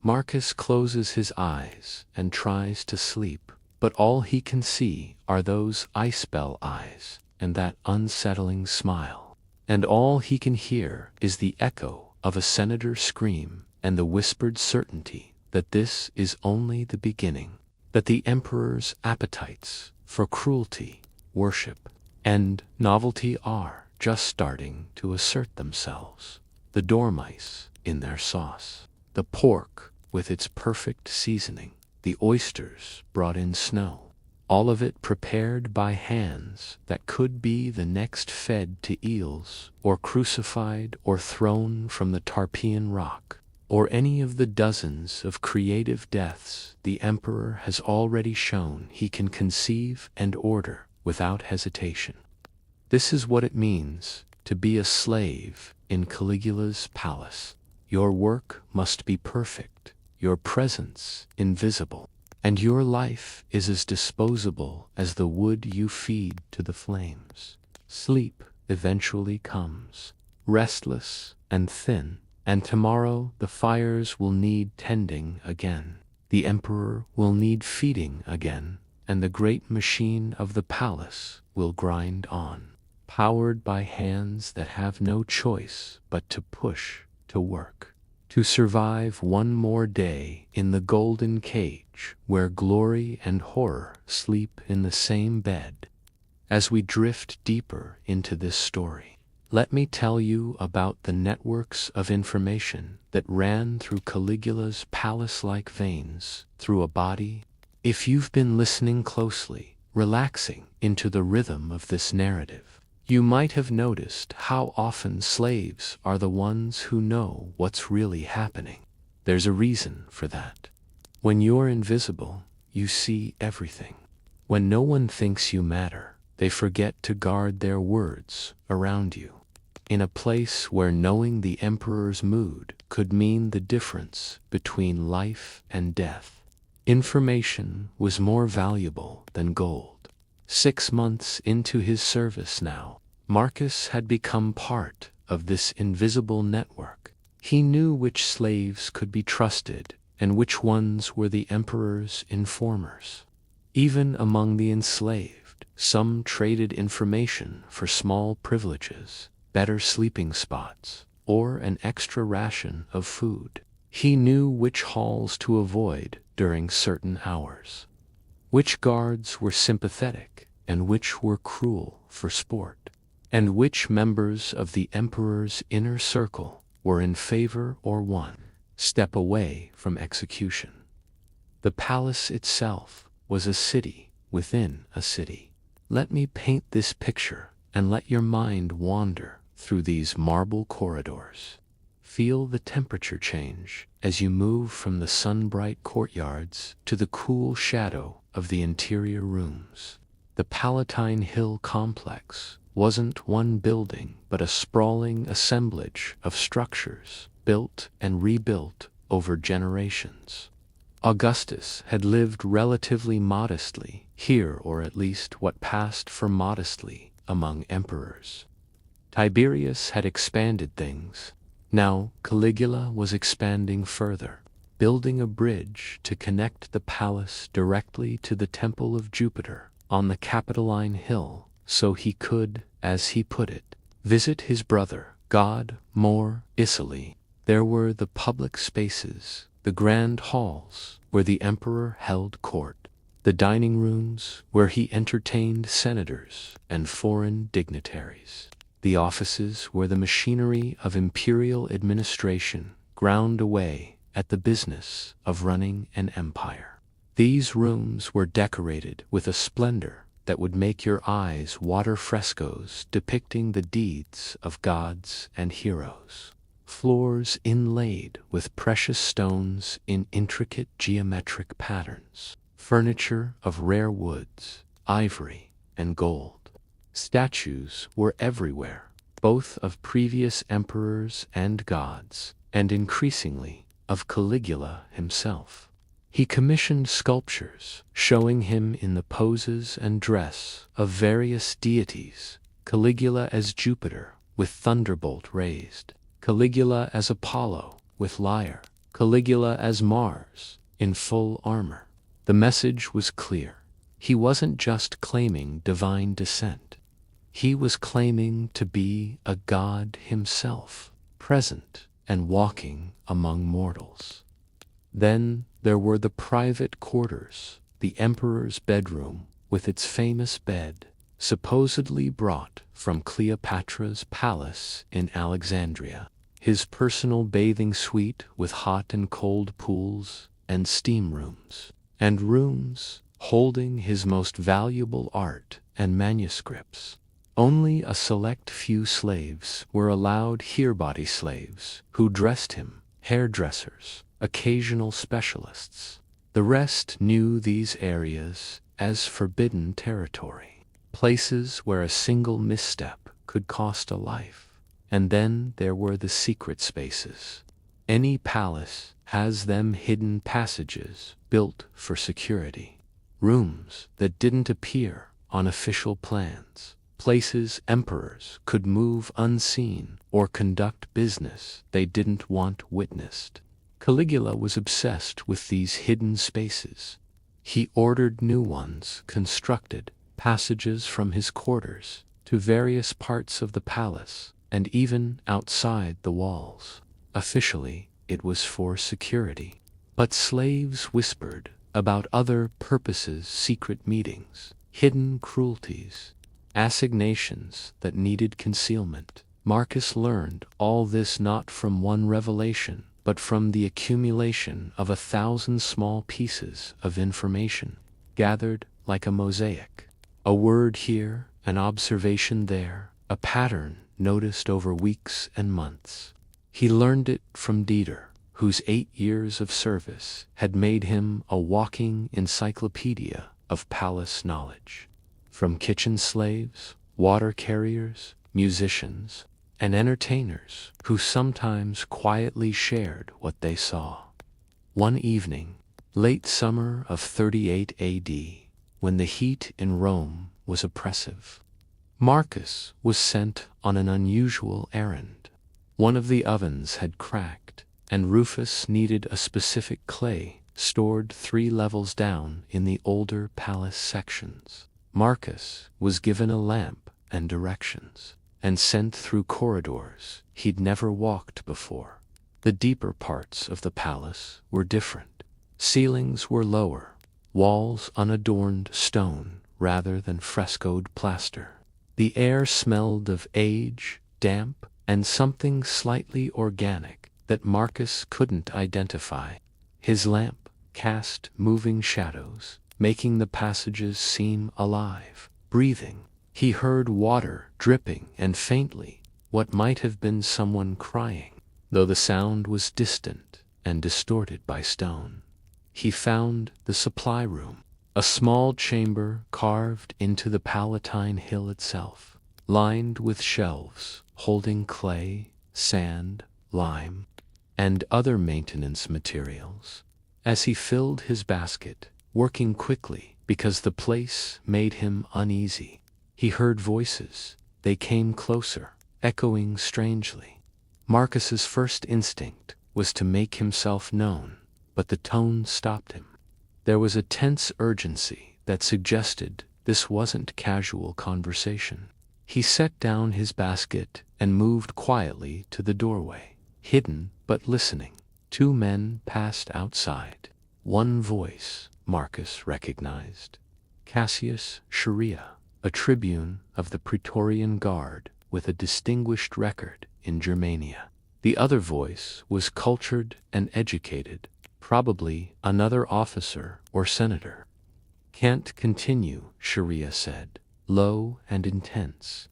Marcus closes his eyes and tries to sleep, but all he can see are those ice bell eyes and that unsettling smile. And all he can hear is the echo of a senator's scream and the whispered certainty that this is only the beginning, that the emperor's appetites for cruelty, worship, and novelty are just starting to assert themselves. The dormice in their sauce, the pork with its perfect seasoning, the oysters brought in snow, all of it prepared by hands that could be the next fed to eels, or crucified or thrown from the Tarpeian rock, or any of the dozens of creative deaths the emperor has already shown he can conceive and order without hesitation. This is what it means to be a slave in Caligula's palace. Your work must be perfect, your presence invisible, and your life is as disposable as the wood you feed to the flames. Sleep eventually comes, restless and thin, and tomorrow the fires will need tending again. The emperor will need feeding again, and the great machine of the palace will grind on, powered by hands that have no choice but to push, to work, to survive one more day in the golden cage where glory and horror sleep in the same bed. As we drift deeper into this story, let me tell you about the networks of information that ran through Caligula's palace-like veins through a body. If you've been listening closely, relaxing into the rhythm of this narrative, you might have noticed how often slaves are the ones who know what's really happening. There's a reason for that. When you're invisible, you see everything. When no one thinks you matter, they forget to guard their words around you. In a place where knowing the emperor's mood could mean the difference between life and death, information was more valuable than gold. 6 months into his service now, Marcus had become part of this invisible network. He knew which slaves could be trusted and which ones were the emperor's informers. Even among the enslaved, some traded information for small privileges, better sleeping spots, or an extra ration of food. He knew which halls to avoid during certain hours, which guards were sympathetic and which were cruel for sport, and which members of the emperor's inner circle were in favor or one step away from execution. The palace itself was a city within a city. Let me paint this picture and let your mind wander through these marble corridors. Feel the temperature change as you move from the sun-bright courtyards to the cool shadow of the interior rooms. The Palatine Hill complex wasn't one building but a sprawling assemblage of structures built and rebuilt over generations. Augustus had lived relatively modestly here, or at least what passed for modestly among emperors. Tiberius had expanded things. Now Caligula was expanding further, building a bridge to connect the palace directly to the Temple of Jupiter on the Capitoline Hill, so he could, as he put it, visit his brother, God, more easily. There were the public spaces, the grand halls where the emperor held court, the dining rooms where he entertained senators and foreign dignitaries, the offices where the machinery of imperial administration ground away at the business of running an empire. These rooms were decorated with a splendor that would make your eyes water, frescoes depicting the deeds of gods and heroes, floors inlaid with precious stones in intricate geometric patterns, furniture of rare woods, ivory, and gold. Statues were everywhere, both of previous emperors and gods, and increasingly of Caligula himself. He commissioned sculptures showing him in the poses and dress of various deities, Caligula as Jupiter with thunderbolt raised, Caligula as Apollo with lyre, Caligula as Mars in full armor. The message was clear. He wasn't just claiming divine descent. He was claiming to be a god himself, present and walking among mortals. Then there were the private quarters, the emperor's bedroom with its famous bed, supposedly brought from Cleopatra's palace in Alexandria, his personal bathing suite with hot and cold pools and steam rooms, and rooms holding his most valuable art and manuscripts. Only a select few slaves were allowed here, body slaves who dressed him, hairdressers, occasional specialists. The rest knew these areas as forbidden territory. places where a single misstep could cost a life. And then there were the secret spaces. Any palace has them, hidden passages built for security. Rooms that didn't appear on official plans. Places emperors could move unseen or conduct business they didn't want witnessed. Caligula was obsessed with these hidden spaces. He ordered new ones constructed, passages from his quarters to various parts of the palace, and even outside the walls. Officially, it was for security. But slaves whispered about other purposes, secret meetings, hidden cruelties, assignations that needed concealment. Marcus learned all this not from one revelation, but from the accumulation of 1,000 small pieces of information, gathered like a mosaic. A word here, an observation there, a pattern noticed over weeks and months. He learned it from Dieter, whose 8 years of service had made him a walking encyclopedia of palace knowledge. From kitchen slaves, water carriers, musicians, and entertainers who sometimes quietly shared what they saw. One evening, late summer of 38 AD, when the heat in Rome was oppressive, Marcus was sent on an unusual errand. One of the ovens had cracked, and Rufus needed a specific clay stored 3 levels down in the older palace sections. Marcus was given a lamp and directions, and sent through corridors he'd never walked before. The deeper parts of the palace were different. Ceilings were lower, walls unadorned stone rather than frescoed plaster. The air smelled of age, damp, and something slightly organic that Marcus couldn't identify. His lamp cast moving shadows, making the passages seem alive, breathing. He heard water dripping and faintly, what might have been someone crying, though the sound was distant and distorted by stone. He found the supply room, a small chamber carved into the Palatine Hill itself, lined with shelves holding clay, sand, lime, and other maintenance materials. As he filled his basket, working quickly because the place made him uneasy, he heard voices. They came closer, echoing strangely. Marcus's first instinct was to make himself known, but the tone stopped him. There was a tense urgency that suggested this wasn't casual conversation. He set down his basket and moved quietly to the doorway, hidden but listening. 2 men passed outside. One voice Marcus recognized. Cassius Chaerea, a tribune of the Praetorian Guard with a distinguished record in Germania. The other voice was cultured and educated, probably another officer or senator. "Can't continue," Chaerea said, low and intense.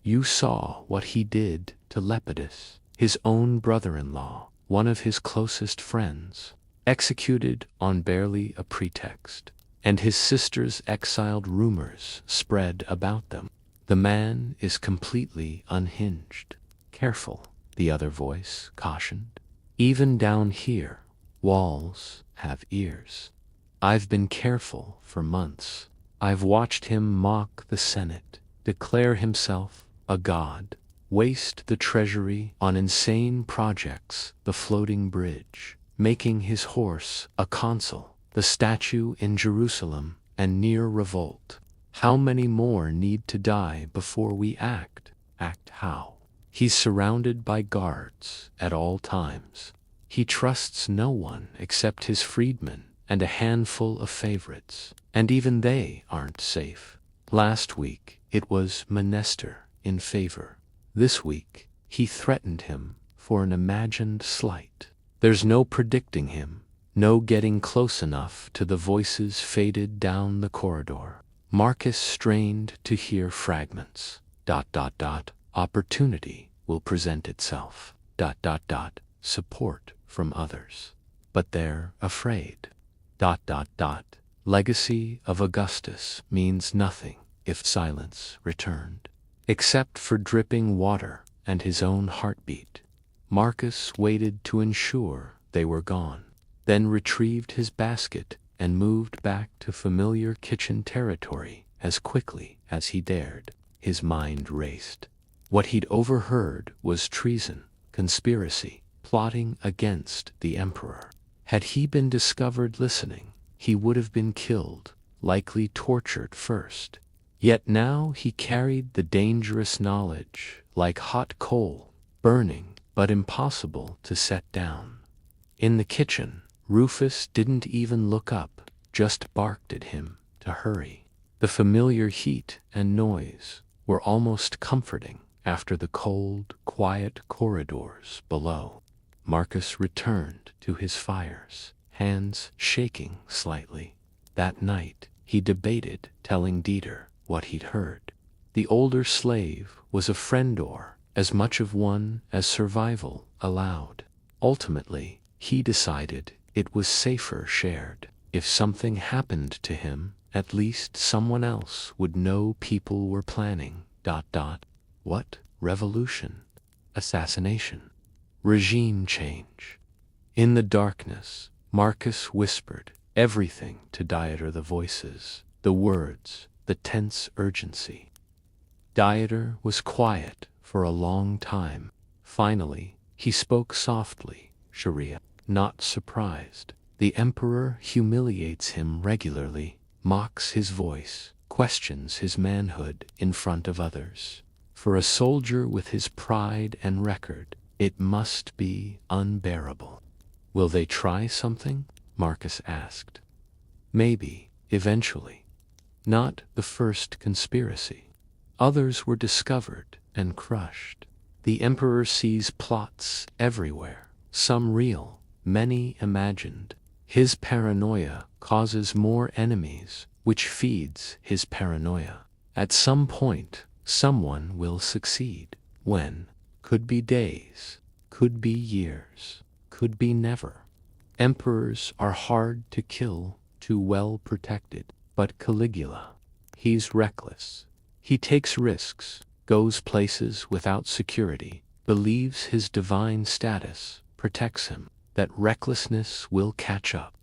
"You saw what he did to Lepidus, his own brother-in-law, one of his closest friends, executed on barely a pretext. And his sister's exiled rumors spread about them. The man is completely unhinged." "Careful," the other voice cautioned. "Even down here, walls have ears. I've been careful for months. I've watched him mock the Senate, declare himself a god, waste the treasury on insane projects, the floating bridge, making his horse a consul, the statue in Jerusalem, and near revolt. How many more need to die before we act? Act how? He's surrounded by guards at all times. He trusts no one except his freedmen and a handful of favorites, and even they aren't safe. Last week, it was Menester in favor. This week, he threatened him for an imagined slight. There's no predicting him. No getting close enough to the voices faded down the corridor. Marcus strained to hear fragments. ... Opportunity will present itself. ... Support from others. But they're afraid. ... Legacy of Augustus means nothing. if silence returned, except for dripping water and his own heartbeat. Marcus waited to ensure they were gone, then retrieved his basket and moved back to familiar kitchen territory as quickly as he dared. His mind raced. What he'd overheard was treason, conspiracy, plotting against the emperor. Had he been discovered listening, he would have been killed, likely tortured first. Yet now he carried the dangerous knowledge like hot coal, burning but impossible to set down. In the kitchen, Rufus didn't even look up, just barked at him to hurry. The familiar heat and noise were almost comforting after the cold, quiet corridors below. Marcus returned to his fires, hands shaking slightly. That night, he debated telling Dieter what he'd heard. The older slave was a friend or as much of one as survival allowed. Ultimately, he decided it was safer shared. If something happened to him, at least someone else would know people were planning. What? Revolution? Assassination? Regime change? In the darkness, Marcus whispered everything to Dieter, the voices, the words, the tense urgency. Dieter was quiet for a long time. Finally, he spoke softly. Sharia, not surprised. The emperor humiliates him regularly, mocks his voice, questions his manhood in front of others. For a soldier with his pride and record, it must be unbearable. Will they try something? Marcus asked. Maybe, eventually. Not the first conspiracy. Others were discovered and crushed. The emperor sees plots everywhere, some real, many imagined. His paranoia causes more enemies, which feeds his paranoia. At some point, someone will succeed. When? Could be days, could be years, could be never. Emperors are hard to kill, too well protected. But Caligula, he's reckless. He takes risks, goes places without security, believes his divine status protects him. That recklessness will catch up.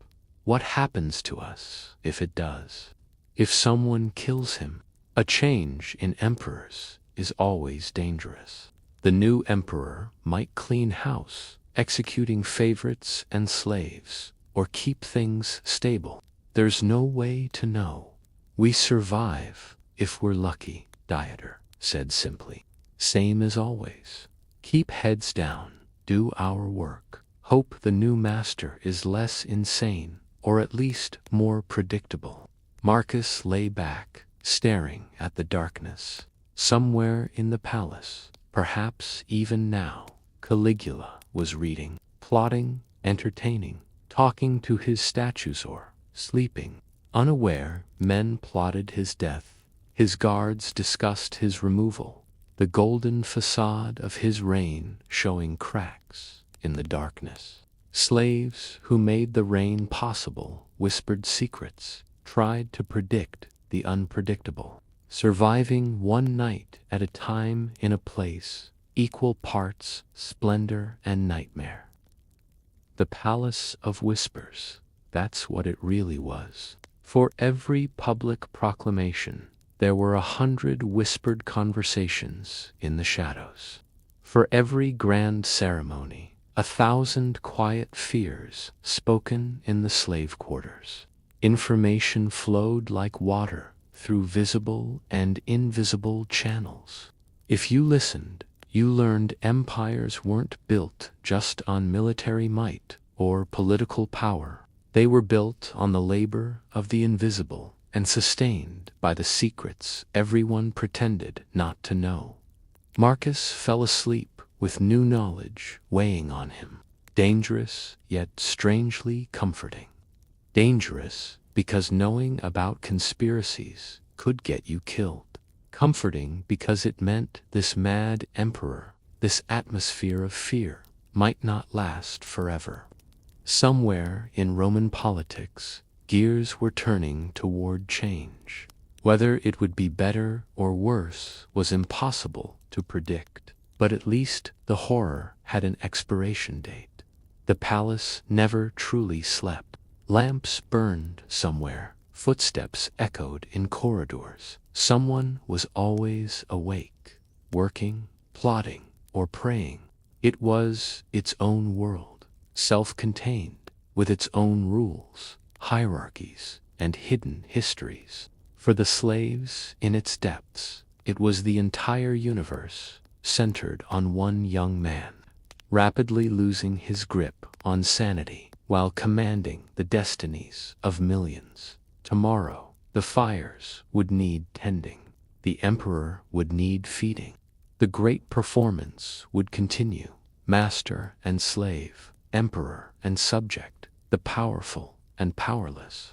What happens to us if it does? If someone kills him? A change in emperors is always dangerous. The new emperor might clean house, executing favorites and slaves, or keep things stable. There's no way to know. We survive if we're lucky, Dieter said simply. Same as always. Keep heads down, do our work. Hope the new master is less insane, or at least more predictable. Marcus lay back, staring at the darkness. Somewhere in the palace, perhaps even now, Caligula was reading, plotting, entertaining, talking to his statues or sleeping. Unaware, men plotted his death. His guards discussed his removal, the golden facade of his reign showing cracks in the darkness. Slaves who made the reign possible whispered secrets, tried to predict the unpredictable, surviving one night at a time in a place, equal parts splendor and nightmare. The Palace of Whispers, that's what it really was. For every public proclamation, there were 100 whispered conversations in the shadows. For every grand ceremony, 1,000 quiet fears spoken in the slave quarters. Information flowed like water through visible and invisible channels. If you listened, you learned empires weren't built just on military might or political power. They were built on the labor of the invisible and sustained by the secrets everyone pretended not to know. Marcus fell asleep with new knowledge weighing on him. Dangerous, yet strangely comforting. Dangerous because knowing about conspiracies could get you killed. Comforting because it meant this mad emperor, this atmosphere of fear, might not last forever. Somewhere in Roman politics, gears were turning toward change. Whether it would be better or worse was impossible to predict, but at least the horror had an expiration date. The palace never truly slept. Lamps burned somewhere, footsteps echoed in corridors. Someone was always awake, working, plotting, or praying. It was its own world, self-contained, with its own rules, hierarchies, and hidden histories. For the slaves in its depths, it was the entire universe, centered on one young man, rapidly losing his grip on sanity while commanding the destinies of millions. Tomorrow, the fires would need tending. The emperor would need feeding. The great performance would continue. Master and slave, emperor and subject, the powerful and powerless.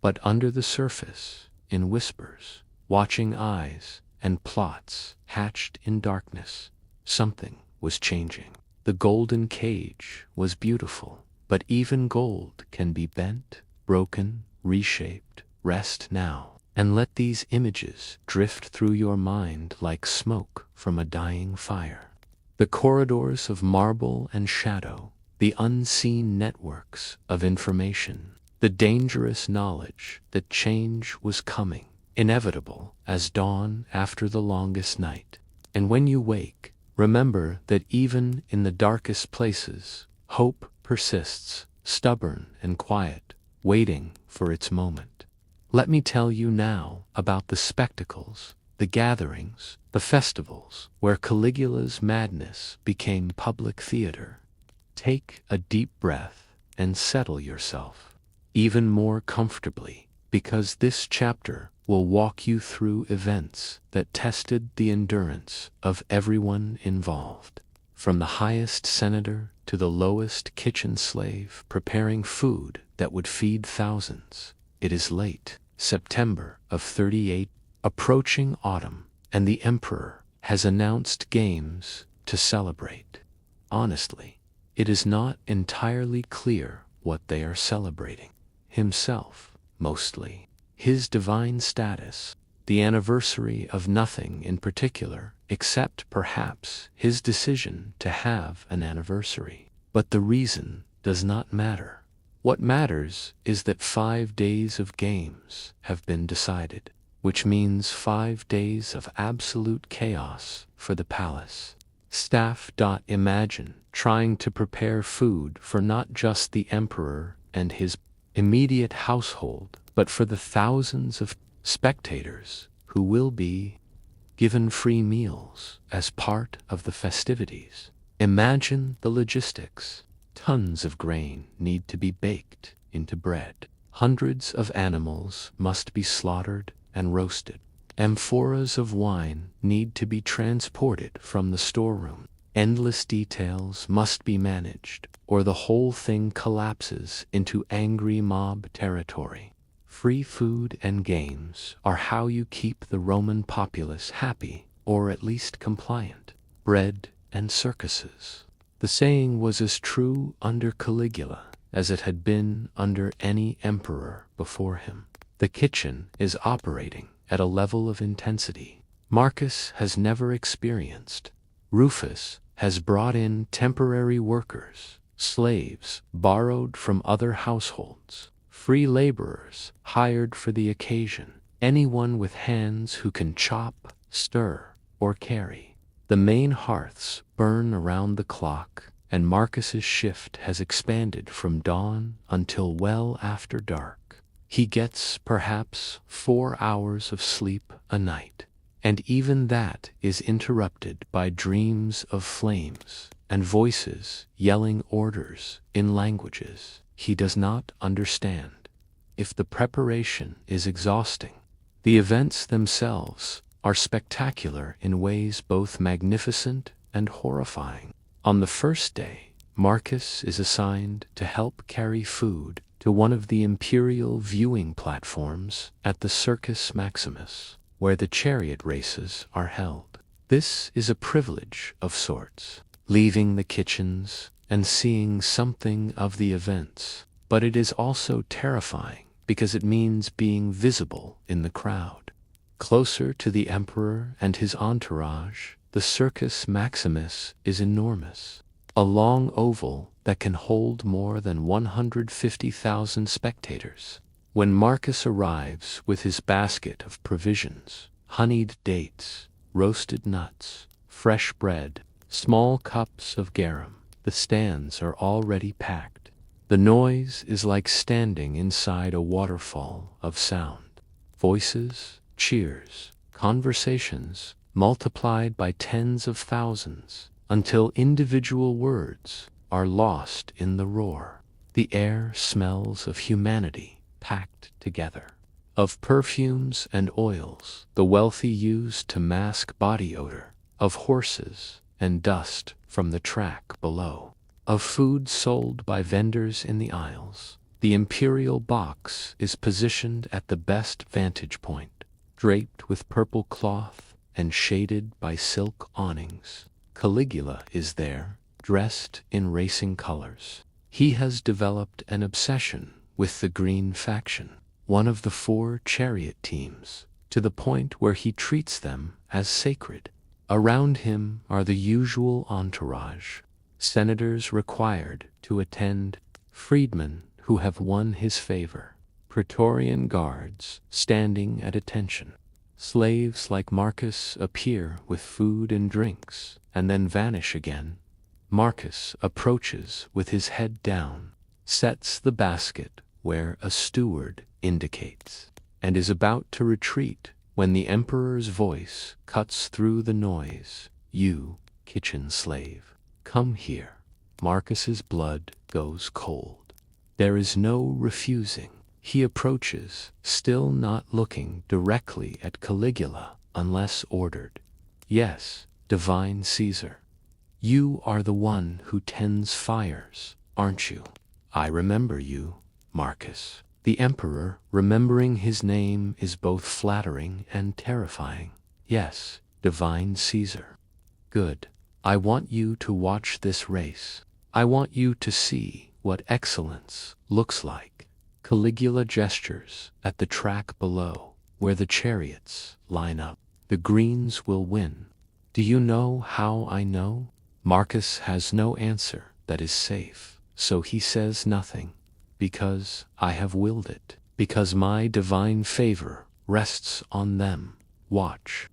But under the surface, in whispers, watching eyes, and plots hatched in darkness, something was changing. The golden cage was beautiful, but even gold can be bent, broken, reshaped. Rest now, and let these images drift through your mind like smoke from a dying fire. The corridors of marble and shadow, the unseen networks of information, the dangerous knowledge that change was coming, inevitable as dawn after the longest night. And when you wake, remember that even in the darkest places, hope persists, stubborn and quiet, waiting for its moment. Let me tell you now about the spectacles, the gatherings, the festivals, where Caligula's madness became public theater. Take a deep breath and settle yourself, even more comfortably, because this chapter will walk you through events that tested the endurance of everyone involved, from the highest senator to the lowest kitchen slave preparing food that would feed thousands. It is late September of 38, approaching autumn, and the emperor has announced games to celebrate. Honestly, it is not entirely clear what they are celebrating. Himself, mostly. His divine status, the anniversary of nothing in particular, except perhaps his decision to have an anniversary. But the reason does not matter. What matters is that 5 days of games have been decided, which means 5 days of absolute chaos for the palace. Staff. Imagine trying to prepare food for not just the emperor and his immediate household, but for the thousands of spectators who will be given free meals as part of the festivities. Imagine the logistics. Tons of grain need to be baked into bread. Hundreds of animals must be slaughtered and roasted. Amphoras of wine need to be transported from the storeroom. Endless details must be managed, or the whole thing collapses into angry mob territory. Free food and games are how you keep the Roman populace happy, or at least compliant. Bread and circuses. The saying was as true under Caligula as it had been under any emperor before him. The kitchen is operating at a level of intensity Marcus has never experienced. Rufus has brought in temporary workers, slaves borrowed from other households, free laborers hired for the occasion, anyone with hands who can chop, stir, or carry. The main hearths burn around the clock, and Marcus's shift has expanded from dawn until well after dark. He gets perhaps 4 hours of sleep a night, and even that is interrupted by dreams of flames and voices yelling orders in languages he does not understand. If the preparation is exhausting, the events themselves are spectacular in ways both magnificent and horrifying. On the first day, Marcus is assigned to help carry food to one of the imperial viewing platforms at the Circus Maximus, where the chariot races are held. This is a privilege of sorts, leaving the kitchens and seeing something of the events, but it is also terrifying because it means being visible in the crowd. Closer to the emperor and his entourage, the Circus Maximus is enormous. A long oval that can hold more than 150,000 spectators. When Marcus arrives with his basket of provisions, honeyed dates, roasted nuts, fresh bread, small cups of garum, the stands are already packed. The noise is like standing inside a waterfall of sound. Voices, cheers, conversations, multiplied by tens of thousands, until individual words are lost in the roar. The air smells of humanity packed together, of perfumes and oils the wealthy use to mask body odor, of horses and dust from the track below, of food sold by vendors in the aisles. The imperial box is positioned at the best vantage point, draped with purple cloth and shaded by silk awnings. Caligula is there, dressed in racing colors. He has developed an obsession with the green faction, one of the 4 chariot teams, to the point where he treats them as sacred. Around him are the usual entourage, senators required to attend, freedmen who have won his favor, Praetorian guards standing at attention. Slaves like Marcus appear with food and drinks, and then vanish again. Marcus approaches with his head down, sets the basket where a steward indicates, and is about to retreat when the emperor's voice cuts through the noise. "You, kitchen slave, come here." Marcus's blood goes cold. There is no refusing. He approaches, still not looking directly at Caligula unless ordered. "Yes, divine Caesar. You are the one who tends fires, aren't you?" "I remember you, Marcus." The emperor, remembering his name, is both flattering and terrifying. "Yes, divine Caesar." "Good. I want you to watch this race. I want you to see what excellence looks like." Caligula gestures at the track below, where the chariots line up. "The greens will win." "Do you know how I know?" Marcus has no answer that is safe, so he says nothing. "Because I have willed it. Because my divine favor rests on them. Watch."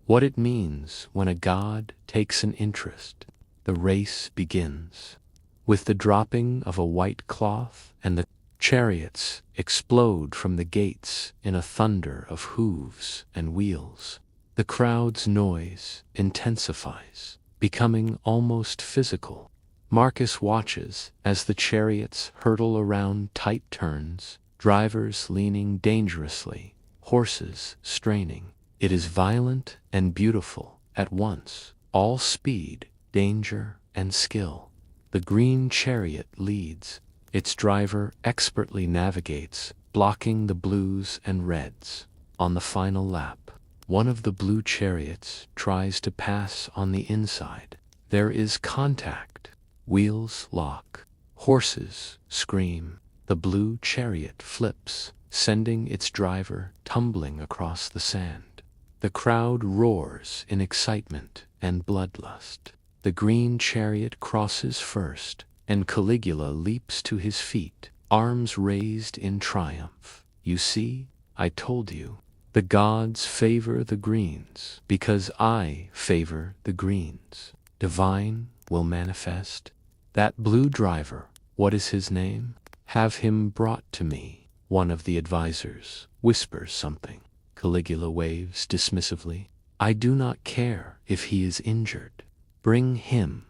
What it means when a god takes an interest. The race begins. With the dropping of a white cloth, and the chariots explode from the gates in a thunder of hooves and wheels. The crowd's noise intensifies, becoming almost physical. Marcus watches as the chariots hurtle around tight turns, drivers leaning dangerously, horses straining. It is violent and beautiful at once, all speed, danger, and skill. The green chariot leads. Its driver expertly navigates, blocking the blues and reds. On the final lap, one of the blue chariots tries to pass on the inside. There is contact. Wheels lock. Horses scream. The blue chariot flips, sending its driver tumbling across the sand. The crowd roars in excitement and bloodlust. The green chariot crosses first, and Caligula leaps to his feet, arms raised in triumph. "You see, I told you. The gods favor the greens, because I favor the greens. Divine will manifest. That blue driver, what is his name? Have him brought to me." One of the advisors whispers something. Caligula waves dismissively. "I do not care if he is injured. Bring him.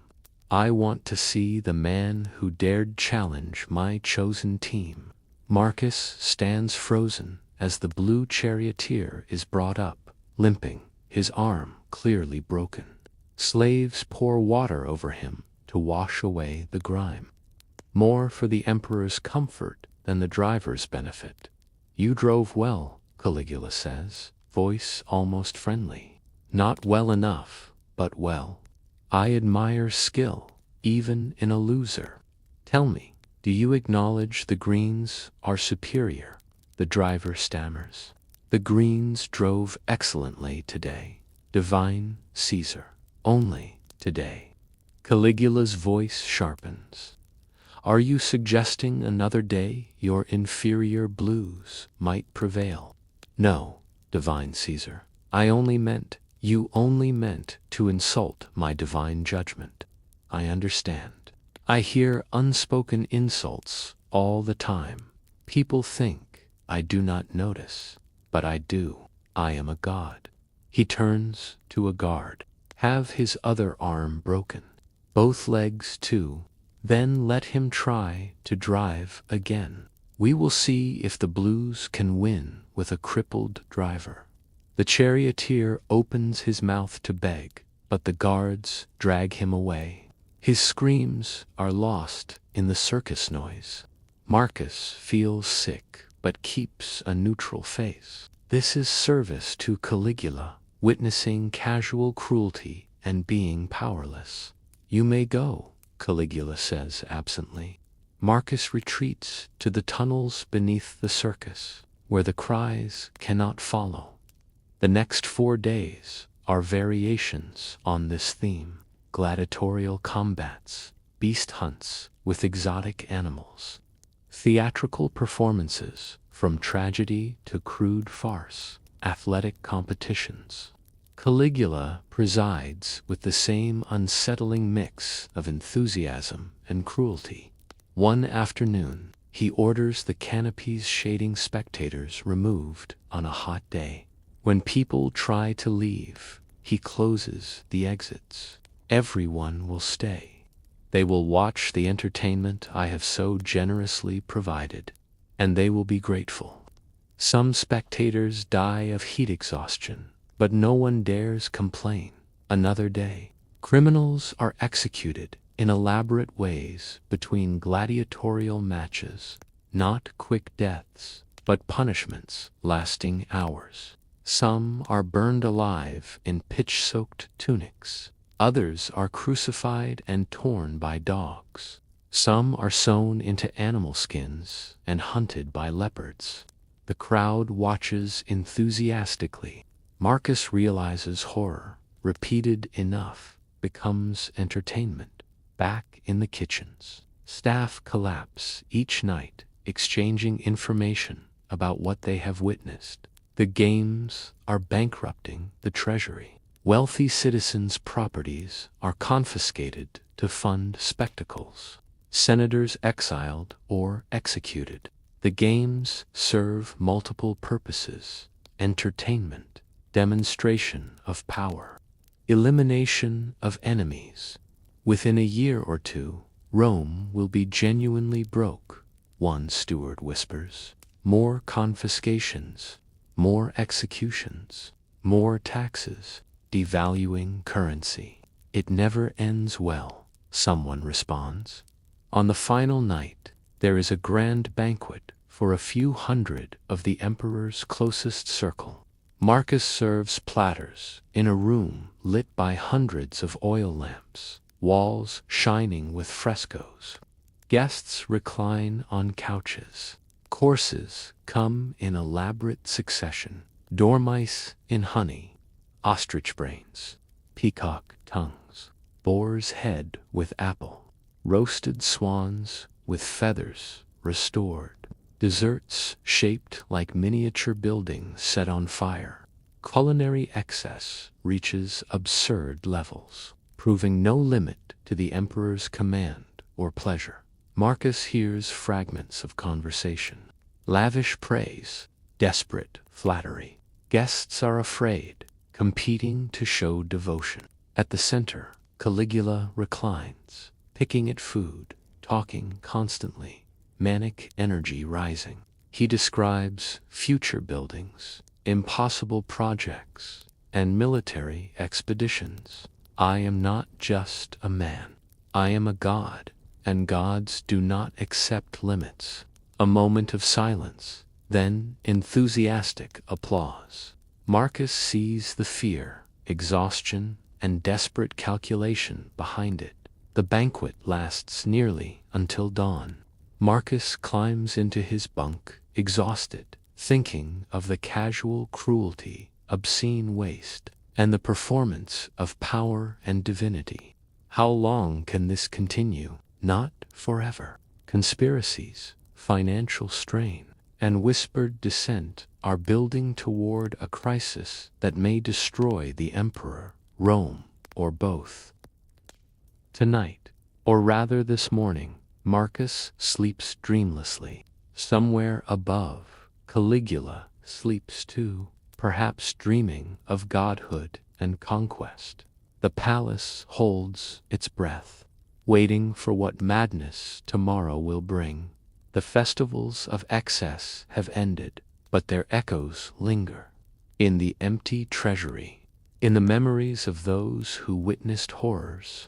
I want to see the man who dared challenge my chosen team." Marcus stands frozen as the blue charioteer is brought up, limping, his arm clearly broken. Slaves pour water over him to wash away the grime. More for the emperor's comfort than the driver's benefit. "You drove well," Caligula says, voice almost friendly. "Not well enough, but well. I admire skill, even in a loser. Tell me, do you acknowledge the greens are superior?" The driver stammers. The greens drove excellently today. Divine Caesar, only today. Caligula's voice sharpens. Are you suggesting another day your inferior blues might prevail? No, divine Caesar. You only meant to insult my divine judgment. I understand. I hear unspoken insults all the time. People think I do not notice, but I do. I am a god. He turns to a guard. Have his other arm broken. Both legs too. Then let him try to drive again. We will see if the blues can win with a crippled driver. The charioteer opens his mouth to beg, but the guards drag him away. His screams are lost in the circus noise. Marcus feels sick, but keeps a neutral face. This is service to Caligula, witnessing casual cruelty and being powerless. You may go, Caligula says absently. Marcus retreats to the tunnels beneath the circus, where the cries cannot follow. The next 4 days are variations on this theme: gladiatorial combats, beast hunts with exotic animals, theatrical performances from tragedy to crude farce, athletic competitions. Caligula presides with the same unsettling mix of enthusiasm and cruelty. One afternoon, he orders the canopies shading spectators removed on a hot day. When people try to leave, he closes the exits. Everyone will stay. They will watch the entertainment I have so generously provided, and they will be grateful. Some spectators die of heat exhaustion, but no one dares complain. Another day, criminals are executed in elaborate ways between gladiatorial matches, not quick deaths, but punishments lasting hours. Some are burned alive in pitch-soaked tunics. Others are crucified and torn by dogs. Some are sewn into animal skins and hunted by leopards. The crowd watches enthusiastically. Marcus realizes horror, repeated enough, becomes entertainment. Back in the kitchens, staff collapse each night, exchanging information about what they have witnessed. The games are bankrupting the treasury. Wealthy citizens' properties are confiscated to fund spectacles. Senators exiled or executed. The games serve multiple purposes: entertainment, demonstration of power, elimination of enemies. Within a year or two, Rome will be genuinely broke, one steward whispers. More confiscations, more executions, more taxes, devaluing currency. It never ends well, someone responds. On the final night, there is a grand banquet for a few hundred of the emperor's closest circle. Marcus serves platters in a room lit by hundreds of oil lamps, walls shining with frescoes. Guests recline on couches. Courses come in elaborate succession: dormice in honey, ostrich brains, peacock tongues, boar's head with apple, roasted swans with feathers restored, desserts shaped like miniature buildings set on fire. Culinary excess reaches absurd levels, proving no limit to the emperor's command or pleasure. Marcus hears fragments of conversation. Lavish praise, desperate flattery. Guests are afraid, competing to show devotion. At the center, Caligula reclines, picking at food, talking constantly, manic energy rising. He describes future buildings, impossible projects, and military expeditions. I am not just a man. I am a god, and gods do not accept limits. A moment of silence, then enthusiastic applause. Marcus sees the fear, exhaustion, and desperate calculation behind it. The banquet lasts nearly until dawn. Marcus climbs into his bunk, exhausted, thinking of the casual cruelty, obscene waste, and the performance of power and divinity. How long can this continue? Not forever. Conspiracies, financial strain, and whispered dissent are building toward a crisis that may destroy the emperor, Rome, or both. Tonight, or rather this morning, Marcus sleeps dreamlessly. Somewhere above, Caligula sleeps too, perhaps dreaming of godhood and conquest. The palace holds its breath, waiting for what madness tomorrow will bring. The festivals of excess have ended, but their echoes linger. In the empty treasury, in the memories of those who witnessed horrors,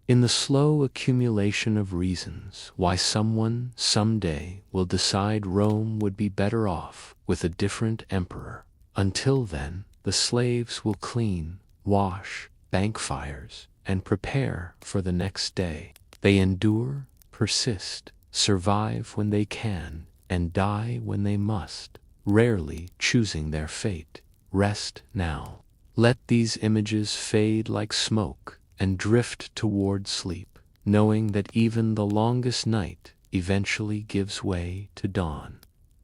in the slow accumulation of reasons why someone someday will decide Rome would be better off with a different emperor. Until then, the slaves will clean, wash, bank fires, and prepare for the next day. They endure, persist, survive when they can, and die when they must, rarely choosing their fate. Rest now. Let these images fade like smoke and drift toward sleep, knowing that even the longest night eventually gives way to dawn.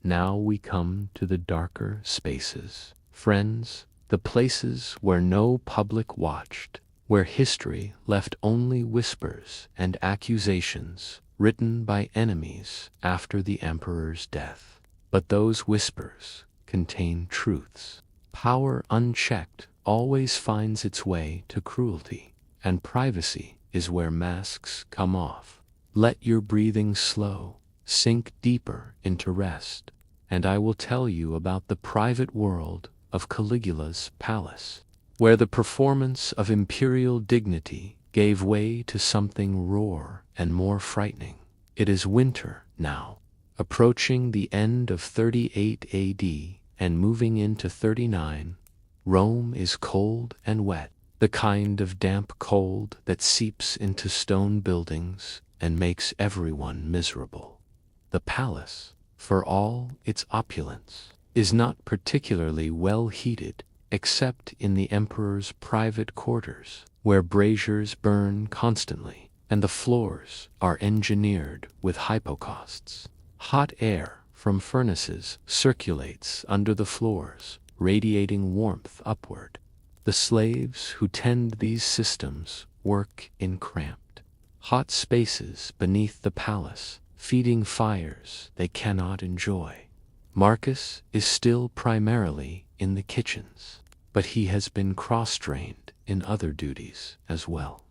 Now we come to the darker spaces. Friends, the places where no public watched, where history left only whispers and accusations written by enemies after the emperor's death. But those whispers contain truths. Power unchecked always finds its way to cruelty, and privacy is where masks come off. Let your breathing slow, sink deeper into rest, and I will tell you about the private world of Caligula's palace, where the performance of imperial dignity gave way to something raw and more frightening. It is winter now, approaching the end of 38 AD and moving into 39. Rome is cold and wet, the kind of damp cold that seeps into stone buildings and makes everyone miserable. The palace, for all its opulence, is not particularly well heated, except in the emperor's private quarters, where braziers burn constantly, and the floors are engineered with hypocausts. Hot air from furnaces circulates under the floors, radiating warmth upward. The slaves who tend these systems work in cramped, hot spaces beneath the palace, feeding fires they cannot enjoy. Marcus is still primarily in the kitchens, but he has been cross-trained in other duties as well.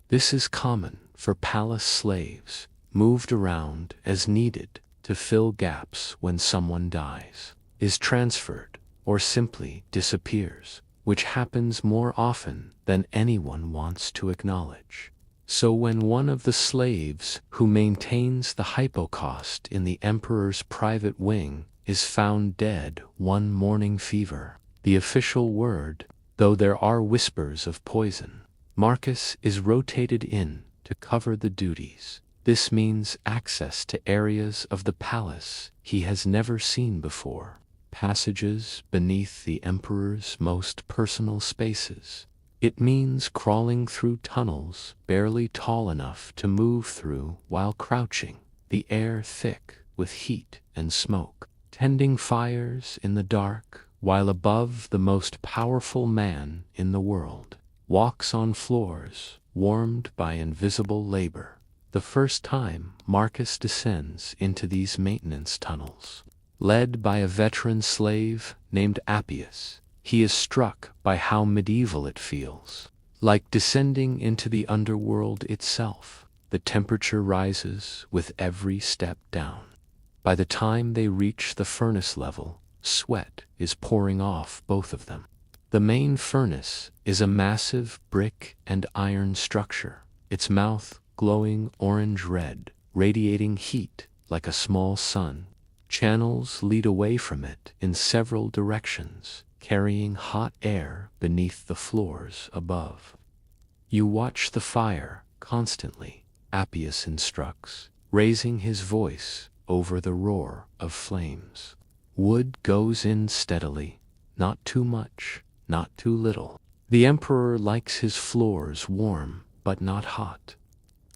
This is common for palace slaves, moved around as needed to fill gaps when someone dies, is transferred, or simply disappears, which happens more often than anyone wants to acknowledge. So when one of the slaves who maintains the hypocaust in the emperor's private wing is found dead one morning fever, the official word, though there are whispers of poison, Marcus is rotated in to cover the duties. This means access to areas of the palace he has never seen before, passages beneath the emperor's most personal spaces. It means crawling through tunnels barely tall enough to move through while crouching, the air thick with heat and smoke, tending fires in the dark while above the most powerful man in the world, walks on floors warmed by invisible labor. The first time Marcus descends into these maintenance tunnels, led by a veteran slave named Appius, he is struck by how medieval it feels. Like descending into the underworld itself, the temperature rises with every step down. By the time they reach the furnace level, sweat is pouring off both of them. The main furnace is a massive brick and iron structure, its mouth glowing orange-red, radiating heat like a small sun. Channels lead away from it in several directions, carrying hot air beneath the floors above. You watch the fire constantly, Appius instructs, raising his voice over the roar of flames. Wood goes in steadily, not too much, not too little. The emperor likes his floors warm, but not hot.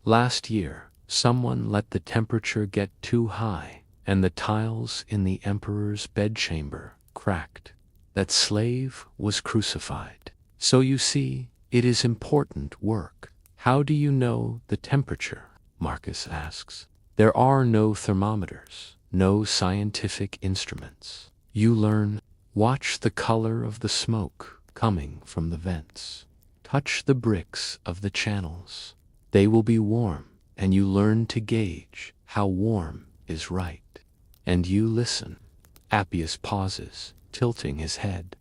Last year, someone let the temperature get too high, and the tiles in the emperor's bedchamber cracked. That slave was crucified. So you see, it is important work. How do you know the temperature? Marcus asks. There are no thermometers, no scientific instruments. You learn. Watch the color of the smoke coming from the vents. Touch the bricks of the channels. They will be warm, and you learn to gauge how warm is right. And you listen. Appius pauses, tilting his head.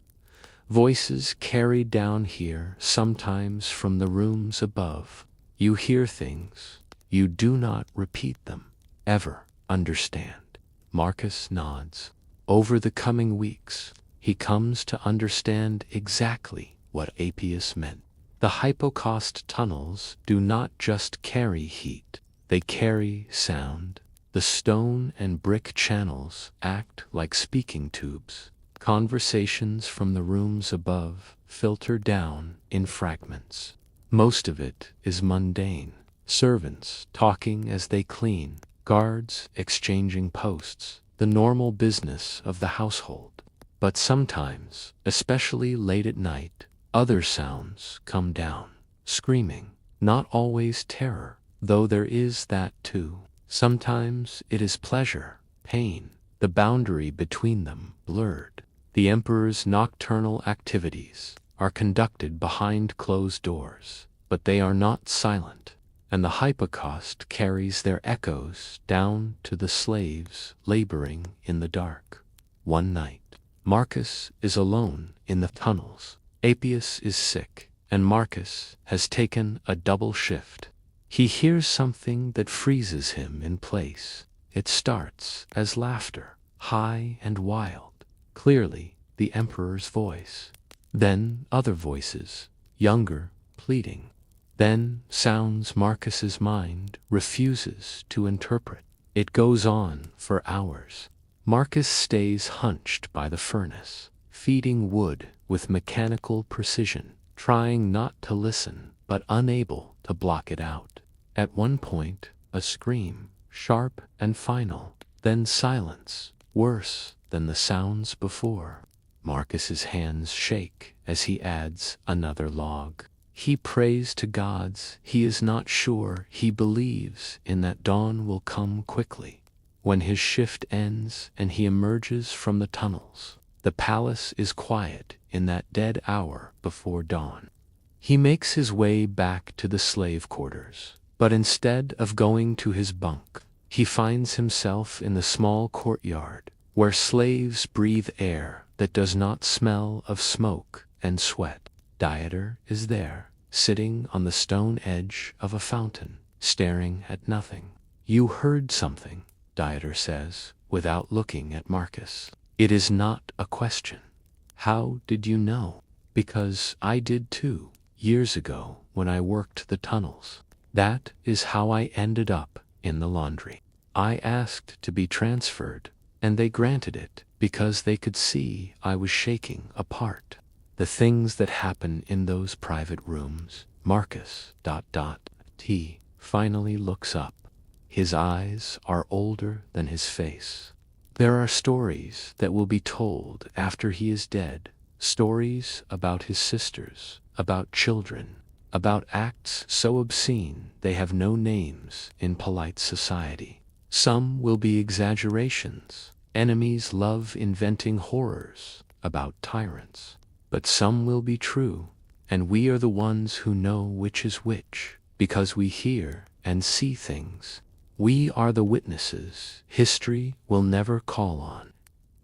Voices carry down here, sometimes from the rooms above. You hear things. You do not repeat them. Ever understand. Marcus nods. Over the coming weeks, he comes to understand exactly what Appius meant. The hypocaust tunnels do not just carry heat, they carry sound. The stone and brick channels act like speaking tubes. Conversations from the rooms above filter down in fragments. Most of it is mundane. Servants talking as they clean, guards exchanging posts, the normal business of the household. But sometimes, especially late at night, other sounds come down. Screaming, not always terror, though there is that too. Sometimes it is pleasure, pain, the boundary between them blurred. The emperor's nocturnal activities are conducted behind closed doors, but they are not silent, and the hypocaust carries their echoes down to the slaves laboring in the dark. One night, Marcus is alone in the tunnels. Appius is sick, and Marcus has taken a double shift. He hears something that freezes him in place. It starts as laughter, high and wild, clearly the emperor's voice. Then other voices, younger, pleading. Then sounds Marcus's mind refuses to interpret. It goes on for hours. Marcus stays hunched by the furnace, feeding wood with mechanical precision, trying not to listen, but unable to block it out. At one point, a scream, sharp and final, then silence, worse than the sounds before. Marcus's hands shake as he adds another log. He prays to gods he is not sure. He believes in that dawn will come quickly. When his shift ends and he emerges from the tunnels, the palace is quiet in that dead hour before dawn. He makes his way back to the slave quarters, but instead of going to his bunk, he finds himself in the small courtyard where slaves breathe air that does not smell of smoke and sweat. Dieter is there, sitting on the stone edge of a fountain, staring at nothing. You heard something, Dieter says, without looking at Marcus. It is not a question. How did you know? Because I did too, years ago when I worked the tunnels. That is how I ended up in the laundry. I asked to be transferred, and they granted it because they could see I was shaking apart. The things that happen in those private rooms. Marcus ... T finally looks up. His eyes are older than his face. There are stories that will be told after he is dead. Stories about his sisters, about children, about acts so obscene they have no names in polite society. Some will be exaggerations. Enemies love inventing horrors about tyrants. But some will be true, and we are the ones who know which is which, because we hear and see things. We are the witnesses history will never call on.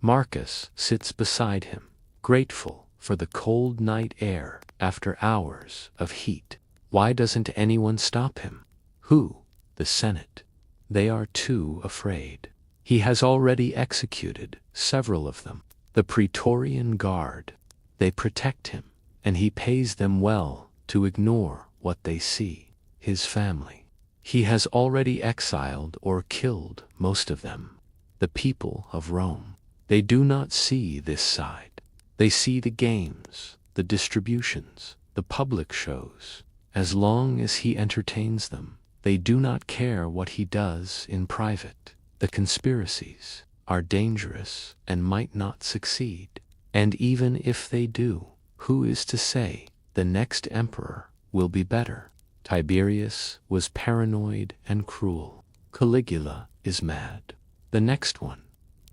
Marcus sits beside him, grateful for the cold night air after hours of heat. Why doesn't anyone stop him? Who? The Senate. They are too afraid. He has already executed several of them. The Praetorian Guard. They protect him, and he pays them well to ignore what they see. His family. He has already exiled or killed most of them. The people of Rome. They do not see this side. They see the games, the distributions, the public shows. As long as he entertains them, they do not care what he does in private. The conspiracies are dangerous and might not succeed. And even if they do, who is to say the next emperor will be better? Tiberius was paranoid and cruel. Caligula is mad. The next one,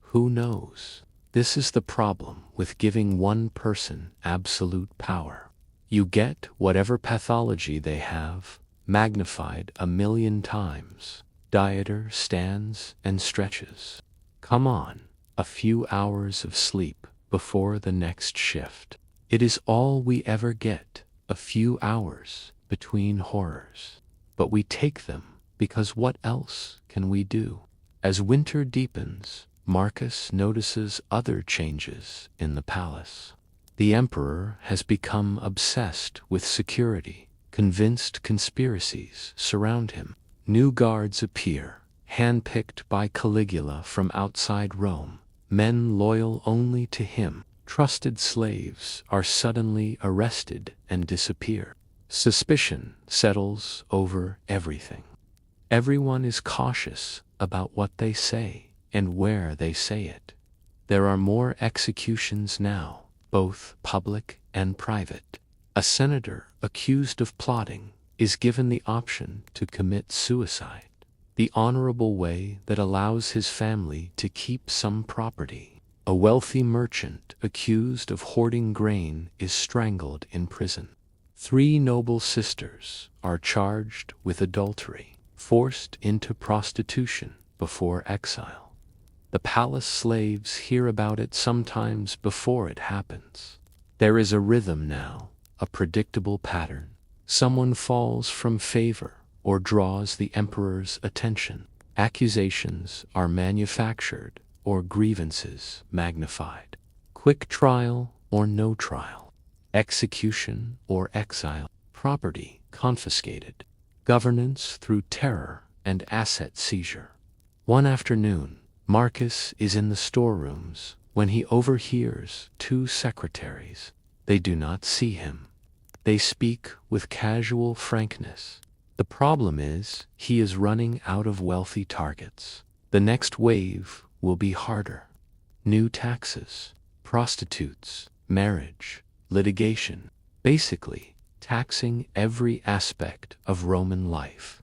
who knows? This is the problem with giving one person absolute power. You get whatever pathology they have, magnified 1,000,000 times. Dieter stands and stretches. Come on, a few hours of sleep before the next shift. It is all we ever get, a few hours between horrors. But we take them because what else can we do? As winter deepens, Marcus notices other changes in the palace. The emperor has become obsessed with security, convinced conspiracies surround him. New guards appear, handpicked by Caligula from outside Rome, men loyal only to him. Trusted slaves are suddenly arrested and disappear. Suspicion settles over everything. Everyone is cautious about what they say and where they say it. There are more executions now, both public and private. A senator accused of plotting is given the option to commit suicide, the honorable way that allows his family to keep some property. A wealthy merchant accused of hoarding grain is strangled in prison. 3 noble sisters are charged with adultery, forced into prostitution before exile. The palace slaves hear about it sometimes before it happens. There is a rhythm now, a predictable pattern. Someone falls from favor or draws the emperor's attention. Accusations are manufactured or grievances magnified. Quick trial or no trial. Execution or exile. Property confiscated. Governance through terror and asset seizure. One afternoon, Marcus is in the storerooms when he overhears 2 secretaries. They do not see him. They speak with casual frankness. The problem is, he is running out of wealthy targets. The next wave will be harder. New taxes, prostitutes, marriage, litigation, basically taxing every aspect of Roman life.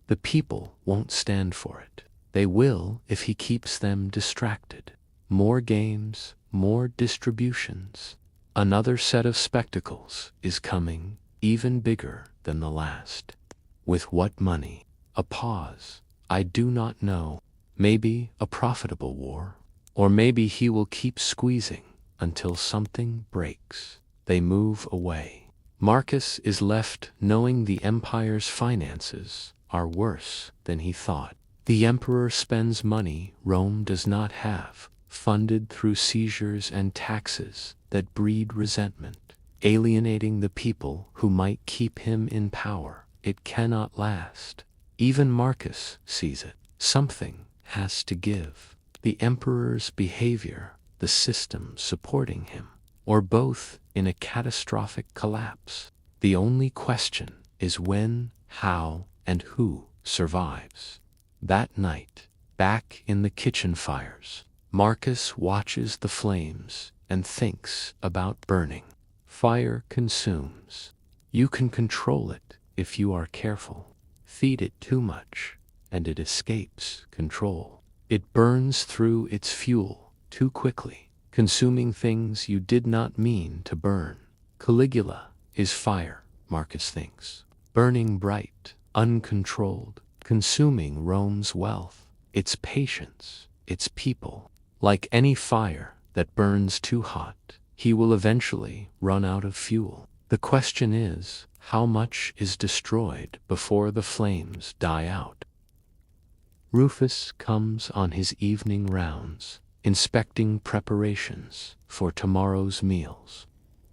The people won't stand for it. They will if he keeps them distracted. More games, more distributions. Another set of spectacles is coming, even bigger than the last. With what money? A pause. I do not know. Maybe a profitable war. Or maybe he will keep squeezing until something breaks. They move away. Marcus is left knowing the empire's finances are worse than he thought. The emperor spends money Rome does not have, funded through seizures and taxes that breed resentment, alienating the people who might keep him in power. It cannot last. Even Marcus sees it. Something has to give. The emperor's behavior, the system supporting him, or both in a catastrophic collapse. The only question is when, how, and who survives. That night, back in the kitchen fires, Marcus watches the flames and thinks about burning. Fire consumes. You can control it if you are careful. Feed it too much, and it escapes control. It burns through its fuel too quickly, consuming things you did not mean to burn. Caligula is fire, Marcus thinks, burning bright, uncontrolled, consuming Rome's wealth, its patience, its people. Like any fire that burns too hot, he will eventually run out of fuel. The question is, how much is destroyed before the flames die out? Rufus comes on his evening rounds, inspecting preparations for tomorrow's meals.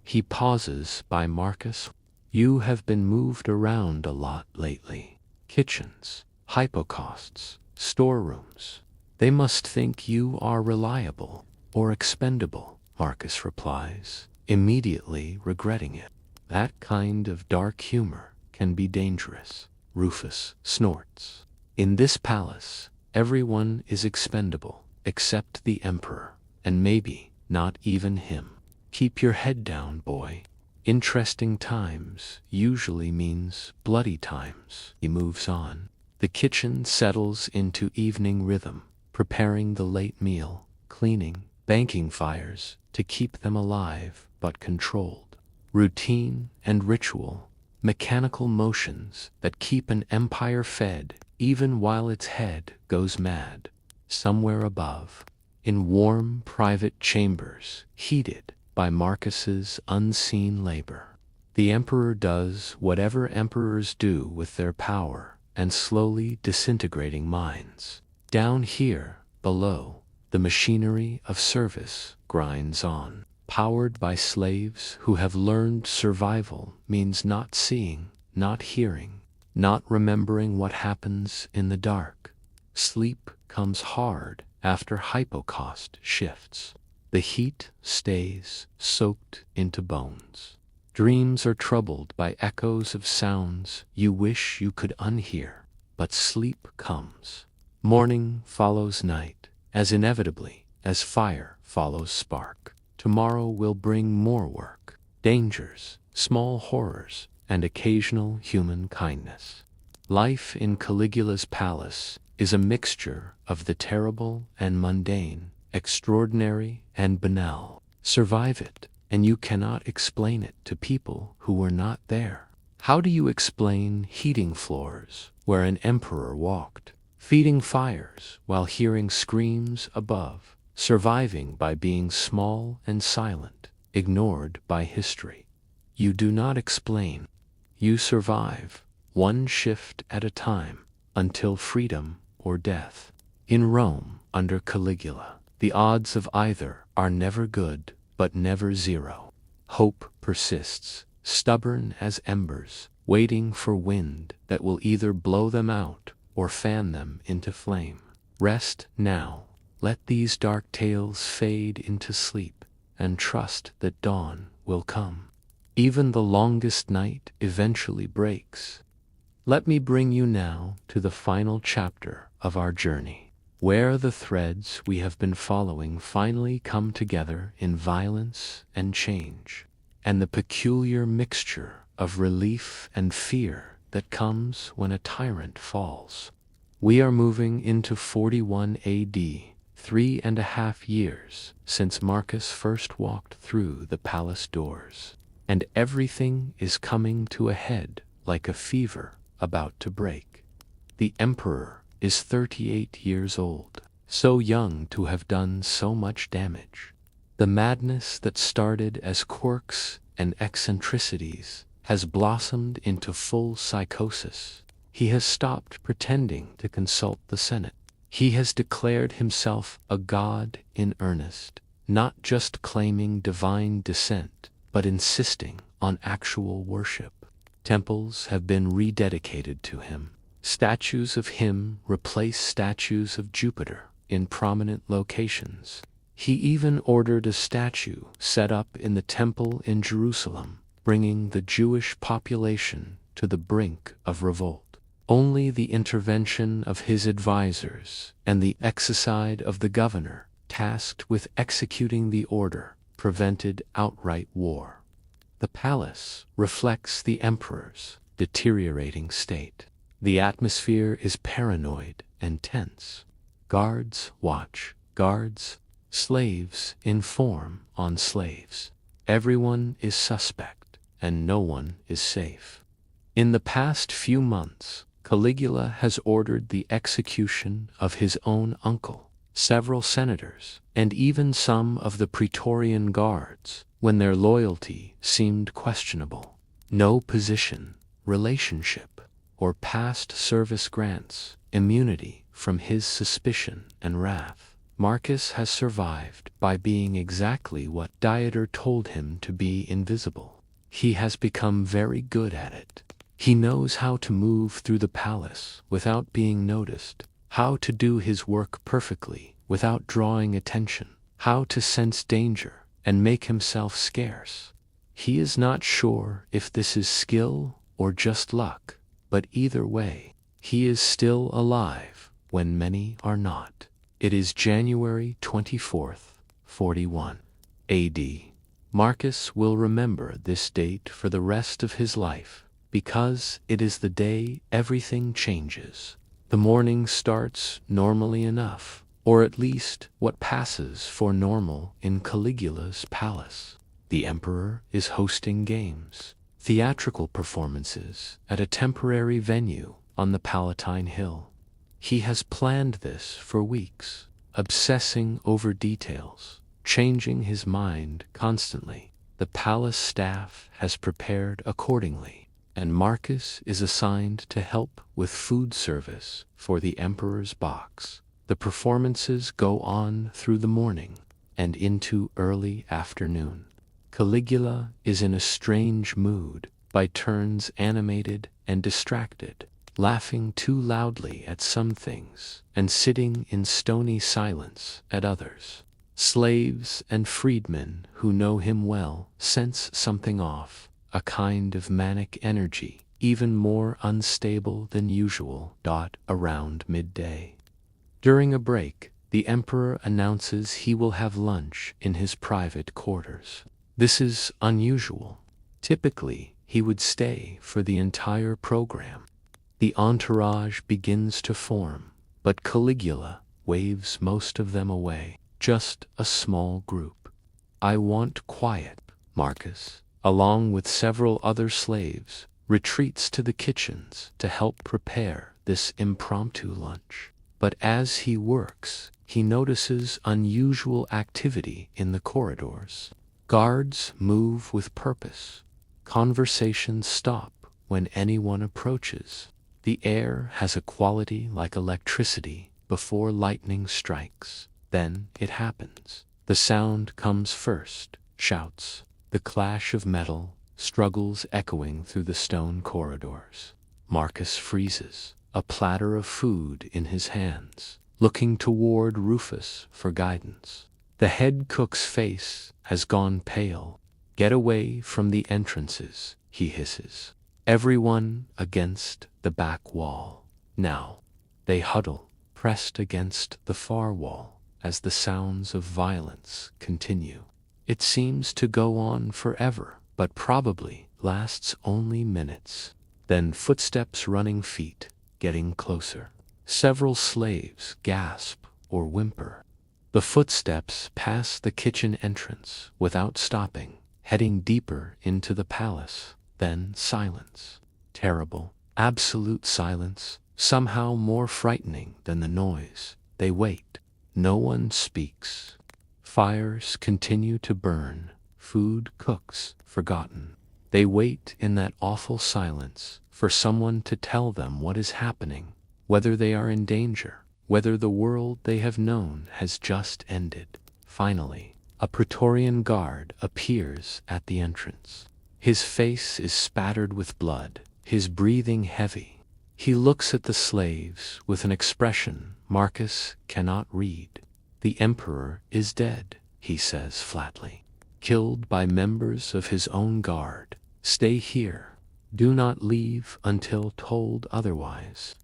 He pauses by Marcus. You have been moved around a lot lately. Kitchens, hypocausts, storerooms. They must think you are reliable. or expendable, Marcus replies, immediately regretting it. That kind of dark humor can be dangerous, Rufus snorts. In this palace, everyone is expendable, except the emperor, and maybe not even him. Keep your head down, boy. Interesting times usually means bloody times. He moves on. The kitchen settles into evening rhythm, preparing the late meal, cleaning, banking fires to keep them alive but controlled. Routine and ritual, mechanical motions that keep an empire fed even while its head goes mad. Somewhere above, in warm private chambers heated by Marcus's unseen labor, the emperor does whatever emperors do with their power and slowly disintegrating minds. Down here, below, the machinery of service grinds on, powered by slaves who have learned survival means not seeing, not hearing, not remembering what happens in the dark. Sleep comes hard after hypocaust shifts. The heat stays soaked into bones. Dreams are troubled by echoes of sounds you wish you could unhear, but sleep comes. Morning follows night, as inevitably as fire follows spark. Tomorrow will bring more work, dangers, small horrors, and occasional human kindness. Life in Caligula's palace is a mixture of the terrible and mundane, extraordinary and banal. Survive it, and you cannot explain it to people who were not there. How do you explain heating floors where an emperor walked, feeding fires while hearing screams above, surviving by being small and silent, ignored by history? You do not explain. You survive, one shift at a time, until freedom or death. In Rome, under Caligula, the odds of either are never good, but never zero. Hope persists, stubborn as embers, waiting for wind that will either blow them out or fan them into flame. Rest now. Let these dark tales fade into sleep, and trust that dawn will come. Even the longest night eventually breaks. Let me bring you now to the final chapter of our journey, where the threads we have been following finally come together in violence and change, and the peculiar mixture of relief and fear that comes when a tyrant falls. We are moving into 41 AD, 3.5 years since Marcus first walked through the palace doors, and everything is coming to a head like a fever about to break. The emperor is 38 years old, so young to have done so much damage. The madness that started as quirks and eccentricities has blossomed into full psychosis. He has stopped pretending to consult the Senate. He has declared himself a god in earnest, not just claiming divine descent, but insisting on actual worship. Temples have been rededicated to him. Statues of him replace statues of Jupiter in prominent locations. He even ordered a statue set up in the temple in Jerusalem, bringing the Jewish population to the brink of revolt. Only the intervention of his advisors and the exercise of the governor, tasked with executing the order, prevented outright war. The palace reflects the emperor's deteriorating state. The atmosphere is paranoid and tense. Guards watch guards, slaves inform on slaves. Everyone is suspect, and no one is safe. In the past few months, Caligula has ordered the execution of his own uncle, several senators, and even some of the Praetorian guards, when their loyalty seemed questionable. No position, relationship, or past service grants immunity from his suspicion and wrath. Marcus has survived by being exactly what Dieter told him to be: invisible. He has become very good at it. He knows how to move through the palace without being noticed, how to do his work perfectly without drawing attention. how to sense danger and make himself scarce. He is not sure if this is skill or just luck, but either way, he is still alive when many are not. It is January 24th, 41 AD. Marcus will remember this date for the rest of his life, because it is the day everything changes. The morning starts normally enough, or at least what passes for normal in Caligula's palace. The emperor is hosting games, theatrical performances at a temporary venue on the Palatine Hill. He has planned this for weeks, obsessing over details, changing his mind constantly. The palace staff has prepared accordingly, and Marcus is assigned to help with food service for the emperor's box. The performances go on through the morning and into early afternoon. Caligula is in a strange mood, by turns animated and distracted, laughing too loudly at some things and sitting in stony silence at others. Slaves and freedmen who know him well sense something off, a kind of manic energy, even more unstable than usual. Around midday. During a break, the emperor announces he will have lunch in his private quarters. This is unusual. Typically, he would stay for the entire program. The entourage begins to form, but Caligula waves most of them away. Just a small group. I want quiet. Marcus, along with several other slaves, retreats to the kitchens to help prepare this impromptu lunch. But as he works, he notices unusual activity in the corridors. Guards move with purpose. Conversations stop when anyone approaches. The air has a quality like electricity before lightning strikes. Then it happens. The sound comes first, shouts, the clash of metal, struggles echoing through the stone corridors. Marcus freezes, a platter of food in his hands, looking toward Rufus for guidance. The head cook's face has gone pale. Get away from the entrances, he hisses. Everyone against the back wall. Now, they huddle, pressed against the far wall, as the sounds of violence continue. It seems to go on forever, but probably lasts only minutes. Then footsteps, running feet, getting closer. Several slaves gasp or whimper. The footsteps pass the kitchen entrance without stopping, heading deeper into the palace. Then silence. Terrible, absolute silence, somehow more frightening than the noise. They wait. No one speaks. Fires continue to burn. Food cooks, forgotten. They wait in that awful silence for someone to tell them what is happening, whether they are in danger, whether the world they have known has just ended. Finally, a Praetorian guard appears at the entrance. His face is spattered with blood, his breathing heavy. He looks at the slaves with an expression Marcus cannot read. The emperor is dead, he says flatly. Killed by members of his own guard. Stay here. Do not leave until told otherwise.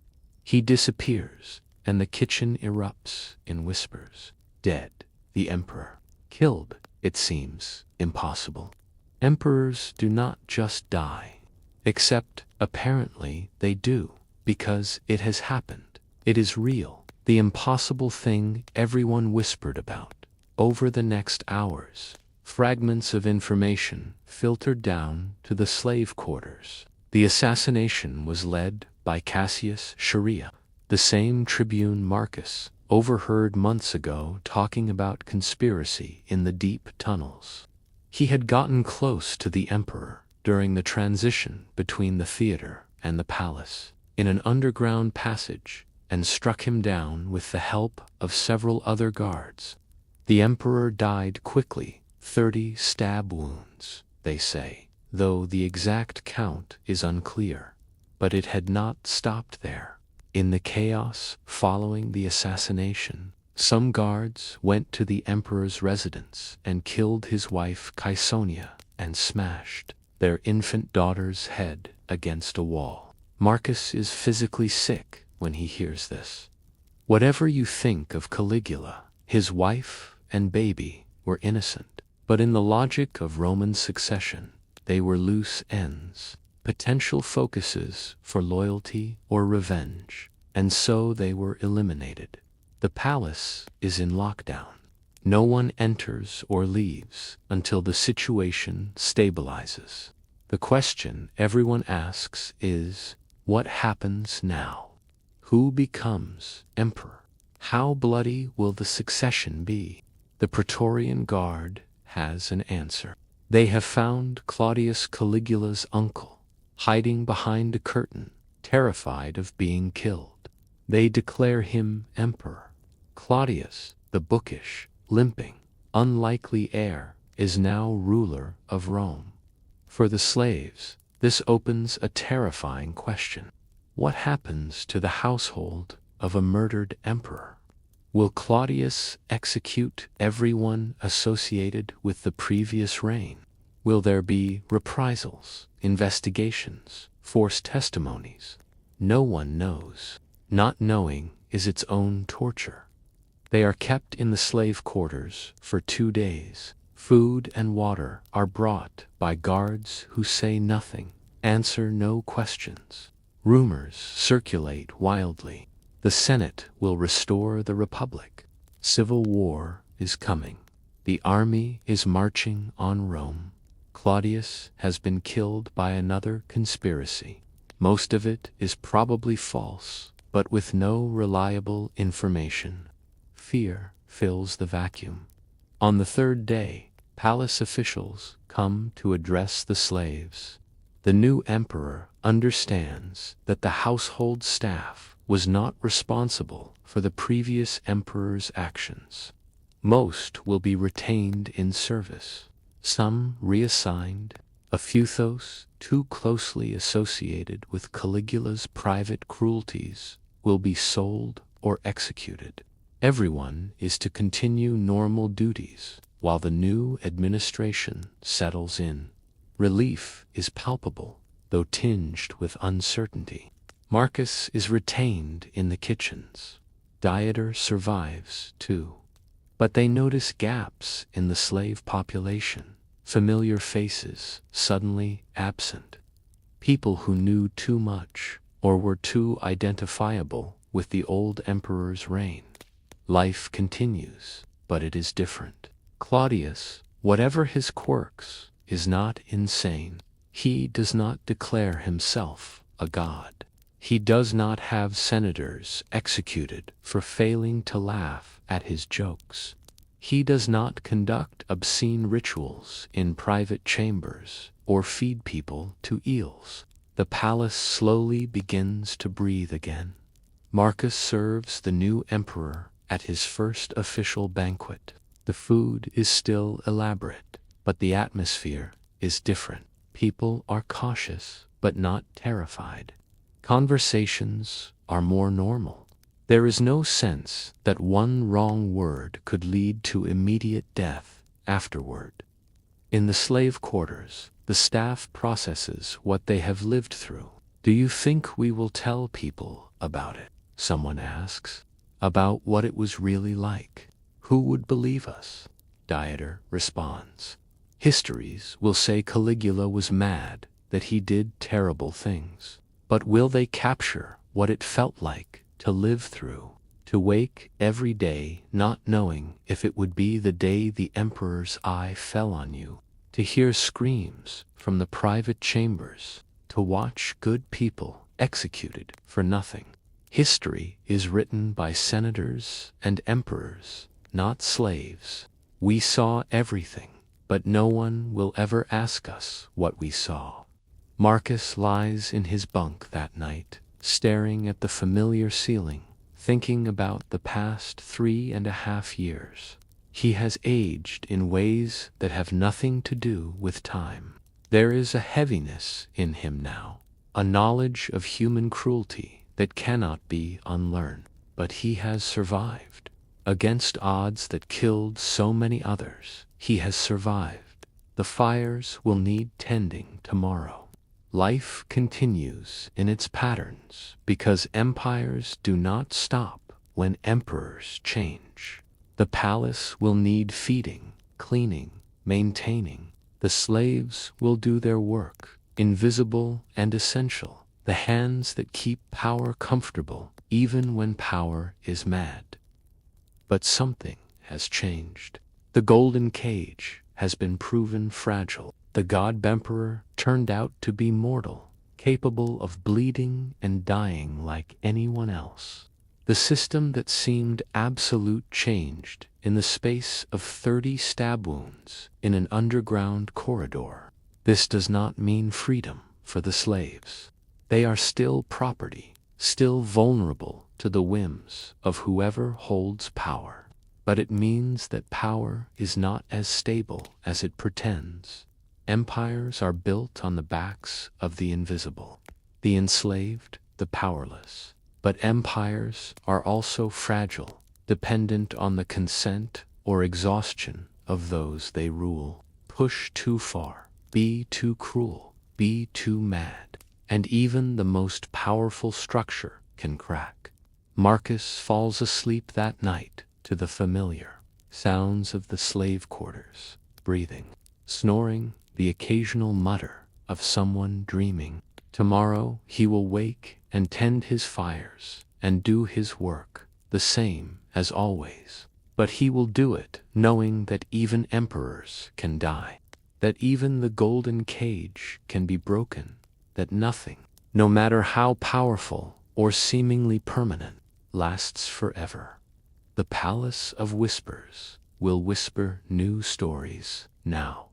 He disappears, and the kitchen erupts in whispers. Dead, the emperor. Killed, it seems impossible. Emperors do not just die. Except, apparently, they do, because it has happened. It is real, the impossible thing everyone whispered about. Over the next hours, fragments of information filtered down to the slave quarters. The assassination was led by Cassius Chaerea, the same tribune Marcus overheard months ago talking about conspiracy in the deep tunnels. He had gotten close to the emperor during the transition between the theater and the palace in an underground passage and struck him down with the help of several other guards. The emperor died quickly, 30 stab wounds, they say, though the exact count is unclear. But it had not stopped there. In the chaos following the assassination, Some guards went to the emperor's residence and killed his wife Caesonia and smashed their infant daughter's head against a wall. Marcus is physically sick when he hears this. Whatever you think of Caligula, his wife and baby were innocent, but in the logic of Roman succession, they were loose ends, potential focuses for loyalty or revenge, and so they were eliminated. The palace is in lockdown. No one enters or leaves until the situation stabilizes. The question everyone asks is, what happens now? Who becomes emperor? How bloody will the succession be? The Praetorian Guard has an answer. They have found Claudius Caligula's uncle, hiding behind a curtain, terrified of being killed. They declare him emperor. Claudius, the bookish, limping, unlikely heir, is now ruler of Rome. For the slaves, this opens a terrifying question. What happens to the household of a murdered emperor? Will Claudius execute everyone associated with the previous reign? Will there be reprisals, investigations, forced testimonies? No one knows. Not knowing is its own torture. They are kept in the slave quarters for 2 days. Food and water are brought by guards who say nothing, answer no questions. Rumors circulate wildly. The Senate will restore the Republic. Civil war is coming. The army is marching on Rome. Claudius has been killed by another conspiracy. Most of it is probably false, but with no reliable information. Fear fills the vacuum. On the 3rd day, palace officials come to address the slaves. The new emperor understands that the household staff was not responsible for the previous emperor's actions. Most will be retained in service, some reassigned. A few those too closely associated with Caligula's private cruelties will be sold or executed. Everyone is to continue normal duties while the new administration settles in. Relief is palpable, though tinged with uncertainty. Marcus is retained in the kitchens. Dieter survives, too. But they notice gaps in the slave population, familiar faces suddenly absent. People who knew too much or were too identifiable with the old emperor's reign. Life continues, but it is different. Claudius, whatever his quirks, is not insane. He does not declare himself a god. He does not have senators executed for failing to laugh at his jokes. He does not conduct obscene rituals in private chambers or feed people to eels. The palace slowly begins to breathe again. Marcus serves the new emperor at his first official banquet. The food is still elaborate, but the atmosphere is different. People are cautious, but not terrified. Conversations are more normal. There is no sense that one wrong word could lead to immediate death afterward. In the slave quarters, the staff processes what they have lived through. Do you think we will tell people about it? Someone asks. About what it was really like. Who would believe us? Dieter responds. Histories will say Caligula was mad, that he did terrible things. But will they capture what it felt like to live through, to wake every day not knowing if it would be the day the emperor's eye fell on you, to hear screams from the private chambers, to watch good people executed for nothing? History is written by senators and emperors, not slaves. We saw everything, but no one will ever ask us what we saw. Marcus lies in his bunk that night, staring at the familiar ceiling, thinking about the past 3.5 years. He has aged in ways that have nothing to do with time. There is a heaviness in him now, a knowledge of human cruelty that cannot be unlearned. But he has survived. Against odds that killed so many others, he has survived. The fires will need tending tomorrow. Life continues in its patterns because empires do not stop when emperors change. The palace will need feeding, cleaning, maintaining. The slaves will do their work, invisible and essential, the hands that keep power comfortable even when power is mad. But something has changed. The golden cage has been proven fragile. The God-Emperor turned out to be mortal, capable of bleeding and dying like anyone else. The system that seemed absolute changed in the space of 30 stab wounds in an underground corridor. This does not mean freedom for the slaves. They are still property, still vulnerable to the whims of whoever holds power. But it means that power is not as stable as it pretends. Empires are built on the backs of the invisible, the enslaved, the powerless. But empires are also fragile, dependent on the consent or exhaustion of those they rule. Push too far, be too cruel, be too mad, and even the most powerful structure can crack. Marcus falls asleep that night to the familiar sounds of the slave quarters, breathing, snoring, the occasional mutter of someone dreaming. Tomorrow he will wake and tend his fires and do his work, the same as always. But he will do it knowing that even emperors can die, that even the golden cage can be broken, that nothing, no matter how powerful or seemingly permanent, lasts forever. The Palace of Whispers will whisper new stories now.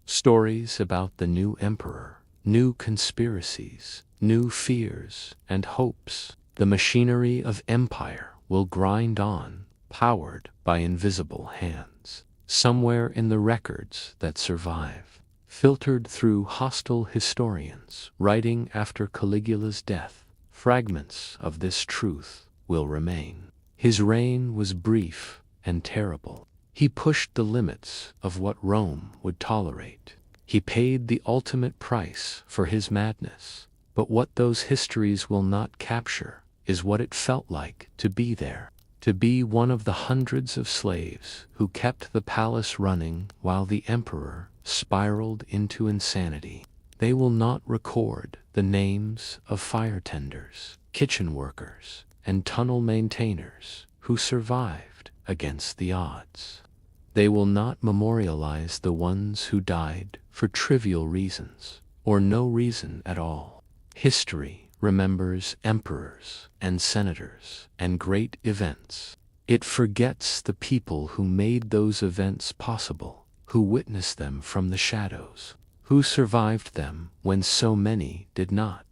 Stories about the new emperor, new conspiracies, new fears and hopes. The machinery of empire will grind on, powered by invisible hands. Somewhere in the records that survive, filtered through hostile historians writing after Caligula's death, fragments of this truth will remain. His reign was brief and terrible. He pushed the limits of what Rome would tolerate. He paid the ultimate price for his madness. But what those histories will not capture is what it felt like to be there, to be one of the hundreds of slaves who kept the palace running while the emperor spiraled into insanity. They will not record the names of fire tenders, kitchen workers, and tunnel maintainers who survived against the odds. They will not memorialize the ones who died for trivial reasons, or no reason at all. History remembers emperors and senators and great events. It forgets the people who made those events possible, who witnessed them from the shadows, who survived them when so many did not.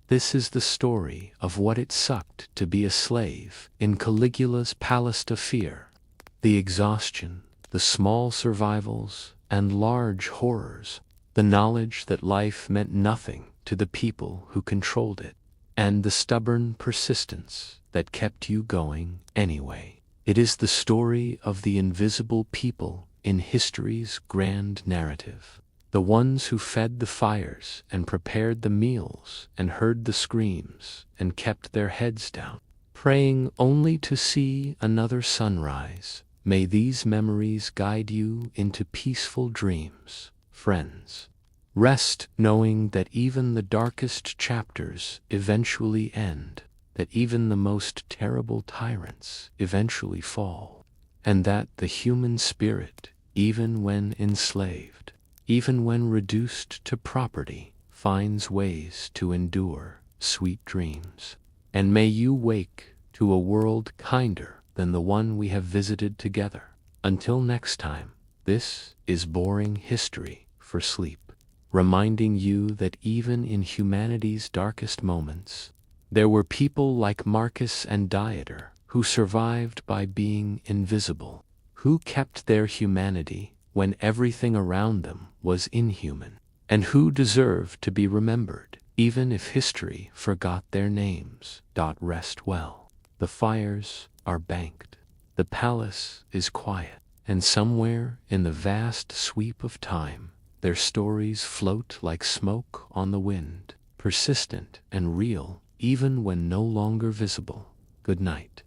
This is the story of what it sucked to be a slave in Caligula's palace of fear. The exhaustion, the small survivals, and large horrors, the knowledge that life meant nothing to the people who controlled it, and the stubborn persistence that kept you going anyway. It is the story of the invisible people in history's grand narrative. The ones who fed the fires and prepared the meals and heard the screams and kept their heads down, praying only to see another sunrise. May these memories guide you into peaceful dreams, friends. Rest knowing that even the darkest chapters eventually end, that even the most terrible tyrants eventually fall, and that the human spirit, even when enslaved, even when reduced to property, finds ways to endure sweet dreams. And may you wake to a world kinder than the one we have visited together. Until next time, this is Boring History for Sleep, reminding you that even in humanity's darkest moments, there were people like Marcus and Dieter who survived by being invisible, who kept their humanity when everything around them was inhuman, and who deserve to be remembered, even if history forgot their names. Rest well. The fires are banked. The palace is quiet, and somewhere in the vast sweep of time, their stories float like smoke on the wind, persistent and real, even when no longer visible. Good night.